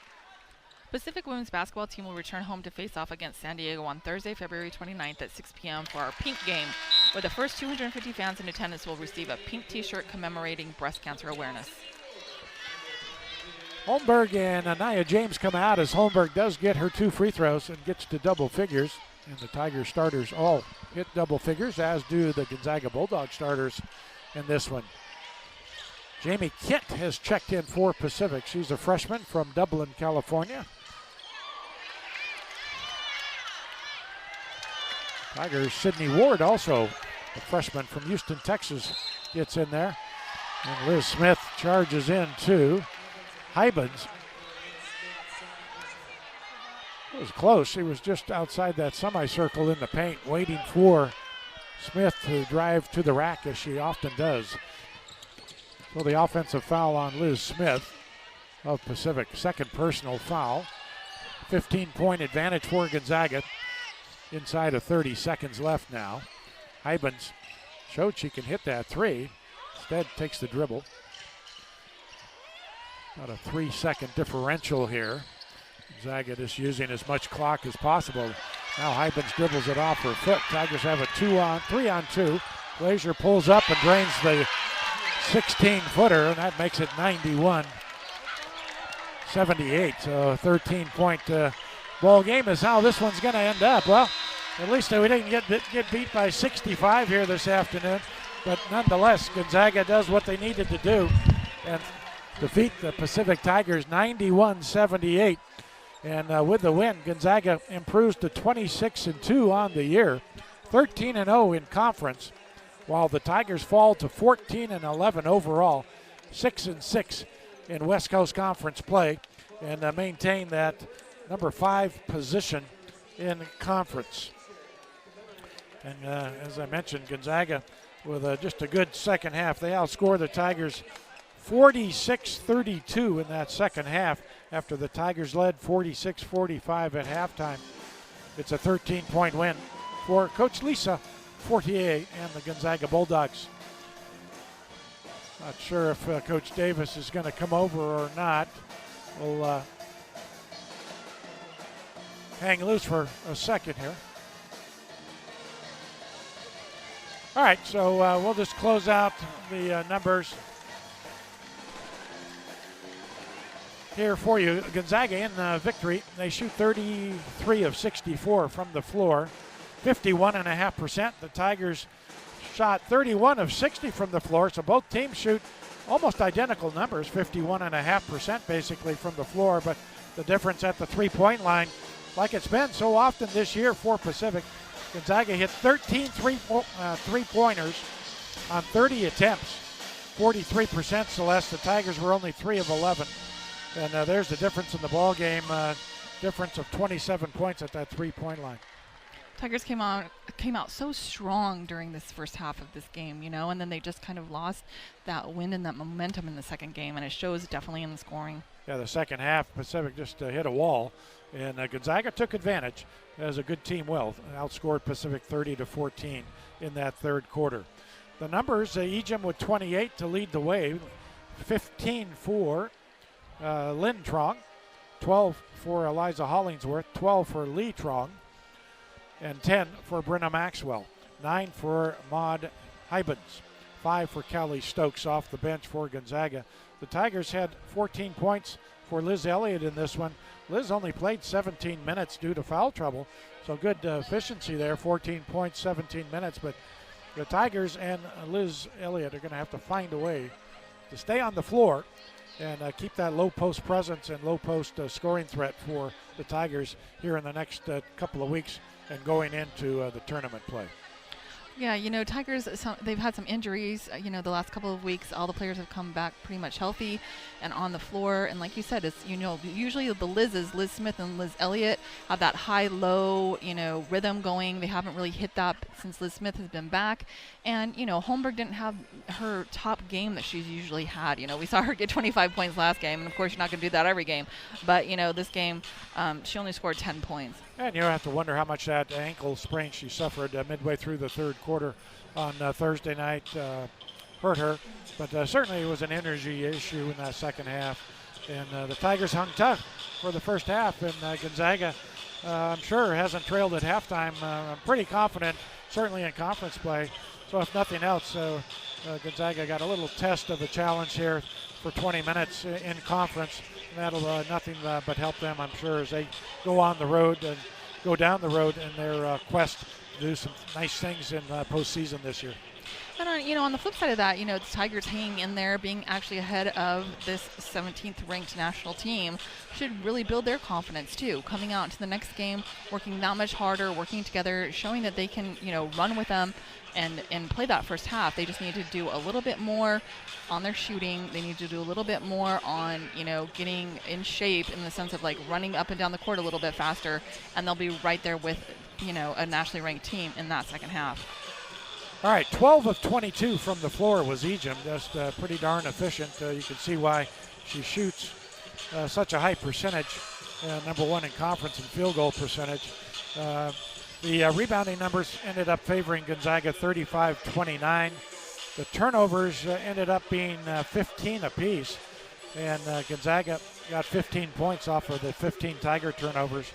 Pacific women's basketball team will return home to face off against San Diego on Thursday, February 29th at 6 p.m. for our pink game, where the first 250 fans in attendance will receive a pink t-shirt commemorating breast cancer awareness. Holmberg and Nia James come out as Holmberg does get her 2 free throws and gets to double figures. And the Tiger starters all hit double figures, as do the Gonzaga Bulldog starters in this one. Jamie Kent has checked in for Pacific. She's a freshman from Dublin, California. Tigers' Sydney Ward, also a freshman from Houston, Texas, gets in there. And Liz Smith charges in too. Hybens. It was close. She was just outside that semicircle in the paint, waiting for Smith to drive to the rack, as she often does. So the offensive foul on Liz Smith of Pacific. Second personal foul. 15-point advantage for Gonzaga. Inside of 30 seconds left now. Hybens showed she can hit that 3. Instead takes the dribble. About a 3-second differential here. Gonzaga just using as much clock as possible. Now Hybens dribbles it off her foot. Tigers have a 3-on-2. Glazier pulls up and drains the 16-footer, and that makes it 91-78. So a 13-point ball game is how this one's going to end up. Well, at least we didn't get beat by 65 here this afternoon, but nonetheless, Gonzaga does what they needed to do and defeat the Pacific Tigers 91-78. And with the win, Gonzaga improves to 26-2 on the year, 13-0 in conference, while the Tigers fall to 14-11 overall, 6-6 in West Coast Conference play, and maintain that number 5 position in conference. And as I mentioned, Gonzaga with just a good second half. They outscore the Tigers 46-32 in that second half after the Tigers led 46-45 at halftime. It's a 13-point win for Coach Lisa Fortier and the Gonzaga Bulldogs. Not sure if Coach Davis is going to come over or not. We'll hang loose for a second here. All right, so we'll just close out the numbers here for you. Gonzaga in victory. They shoot 33 of 64 from the floor, 51.5%. The Tigers shot 31 of 60 from the floor, so both teams shoot almost identical numbers, 51.5% basically from the floor, but the difference at the three-point line, like it's been so often this year for Pacific, Gonzaga hit 13 three-pointers on 30 attempts, 43% Celeste. The Tigers were only 3 of 11. And there's the difference in the ball game, difference of 27 points at that three-point line. Tigers came out so strong during this first half of this game, you know, and then they just kind of lost that wind and that momentum in the second game, and it shows definitely in the scoring. Yeah, the second half, Pacific just hit a wall, and Gonzaga took advantage as a good team will. Outscored Pacific 30-14 in that third quarter. The numbers, Ejim with 28 to lead the way, 15 for Lynn Trong, 12 for Eliza Hollingsworth, 12 for Lee Trong, and 10 for Brenna Maxwell, 9 for Maud Hybens, 5 for Callie Stokes off the bench for Gonzaga. The Tigers had 14 points for Liz Elliott in this one. Liz only played 17 minutes due to foul trouble, so good efficiency there, 14 points, 17 minutes. But the Tigers and Liz Elliott are going to have to find a way to stay on the floor and keep that low post presence and low post scoring threat for the Tigers here in the next couple of weeks and going into the tournament play. Yeah, you know, Tigers, they've had some injuries, you know, the last couple of weeks. All the players have come back pretty much healthy and on the floor. And like you said, it's, you know, usually the Liz's, Liz Smith and Liz Elliott, have that high-low, you know, rhythm going. They haven't really hit that since Liz Smith has been back. And, you know, Holmberg didn't have her top game that she's usually had. You know, we saw her get 25 points last game. And, of course, you're not going to do that every game. But, you know, this game, she only scored 10 points. And you have to wonder how much that ankle sprain she suffered midway through the third quarter on Thursday night hurt her. But certainly it was an energy issue in that second half. And the Tigers hung tough for the first half. And Gonzaga, I'm sure, hasn't trailed at halftime. I'm pretty confident, certainly in conference play. So if nothing else, Gonzaga got a little test of a challenge here for 20 minutes in conference. And that'll nothing but help them, I'm sure, as they go on the road and go down the road in their quest to do some nice things in postseason this year. And you know, on the flip side of that, you know, the Tigers hanging in there, being actually ahead of this 17th ranked national team, should really build their confidence too. Coming out into the next game, working that much harder, working together, showing that they can, you know, run with them and play that first half. They just need to do a little bit more on their shooting. They need to do a little bit more on, you know, getting in shape in the sense of like running up and down the court a little bit faster, and they'll be right there with, you know, a nationally ranked team in that second half. All right, 12 of 22 from the floor was Ejim, just pretty darn efficient. You can see why she shoots such a high percentage, number one in conference in field goal percentage. The rebounding numbers ended up favoring Gonzaga 35-29. The turnovers ended up being 15 apiece, and Gonzaga got 15 points off of the 15 Tiger turnovers.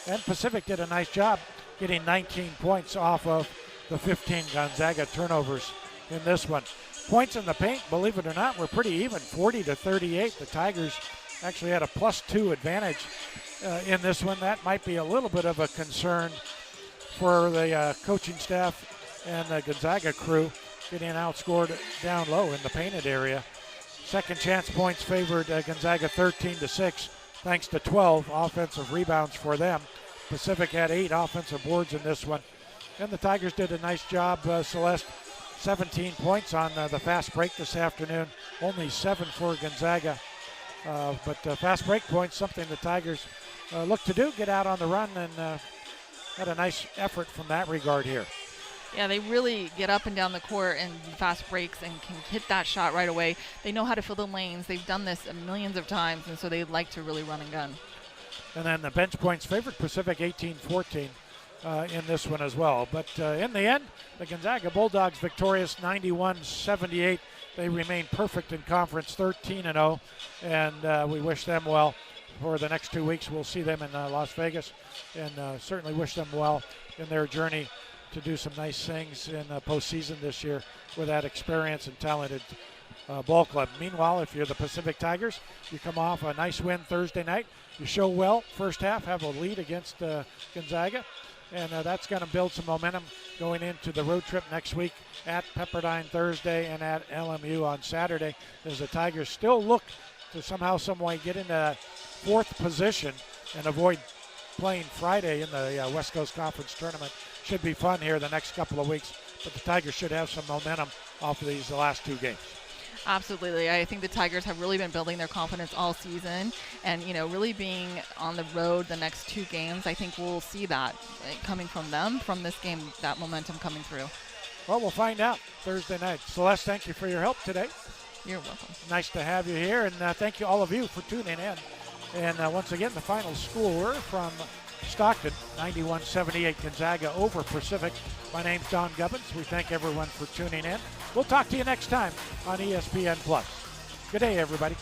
And Pacific did a nice job getting 19 points off of the 15 Gonzaga turnovers in this one. Points in the paint, believe it or not, were pretty even, 40-38. The Tigers actually had a +2 advantage in this one. That might be a little bit of a concern for the coaching staff and the Gonzaga crew, getting outscored down low in the painted area. Second chance points favored Gonzaga 13-6, thanks to 12 offensive rebounds for them. Pacific had 8 offensive boards in this one. And the Tigers did a nice job, Celeste. 17 points on the fast break this afternoon, only 7 for Gonzaga. But fast break points, something the Tigers look to do, get out on the run, and had a nice effort from that regard here. Yeah, they really get up and down the court and fast breaks and can hit that shot right away. They know how to fill the lanes. They've done this millions of times, and so they like to really run and gun. And then the bench points favored Pacific 18-14 in this one as well. But in the end, the Gonzaga Bulldogs victorious 91-78. They remain perfect in conference, 13-0, and we wish them well for the next 2 weeks. We'll see them in Las Vegas, and certainly wish them well in their journey to do some nice things in postseason this year with that experience and talented ball club. Meanwhile, if you're the Pacific Tigers, you come off a nice win Thursday night. You show well first half, have a lead against Gonzaga, and that's going to build some momentum going into the road trip next week at Pepperdine Thursday and at LMU on Saturday, as the Tigers still look to somehow, some way get into 4th position and avoid playing Friday in the West Coast Conference Tournament. Should be fun here the next couple of weeks, but the Tigers should have some momentum off of these last 2 games. Absolutely. I think the Tigers have really been building their confidence all season, and really being on the road the next 2 games, I think we'll see that coming from them, from this game, that momentum coming through. Well, we'll find out Thursday night. Celeste, thank you for your help today. You're welcome. Nice to have you here, and thank you all of you for tuning in. And once again, the final score from Stockton, 91-78 Gonzaga over Pacific. My name's Don Gubbins. We thank everyone for tuning in. We'll talk to you next time on ESPN+. Good day, everybody.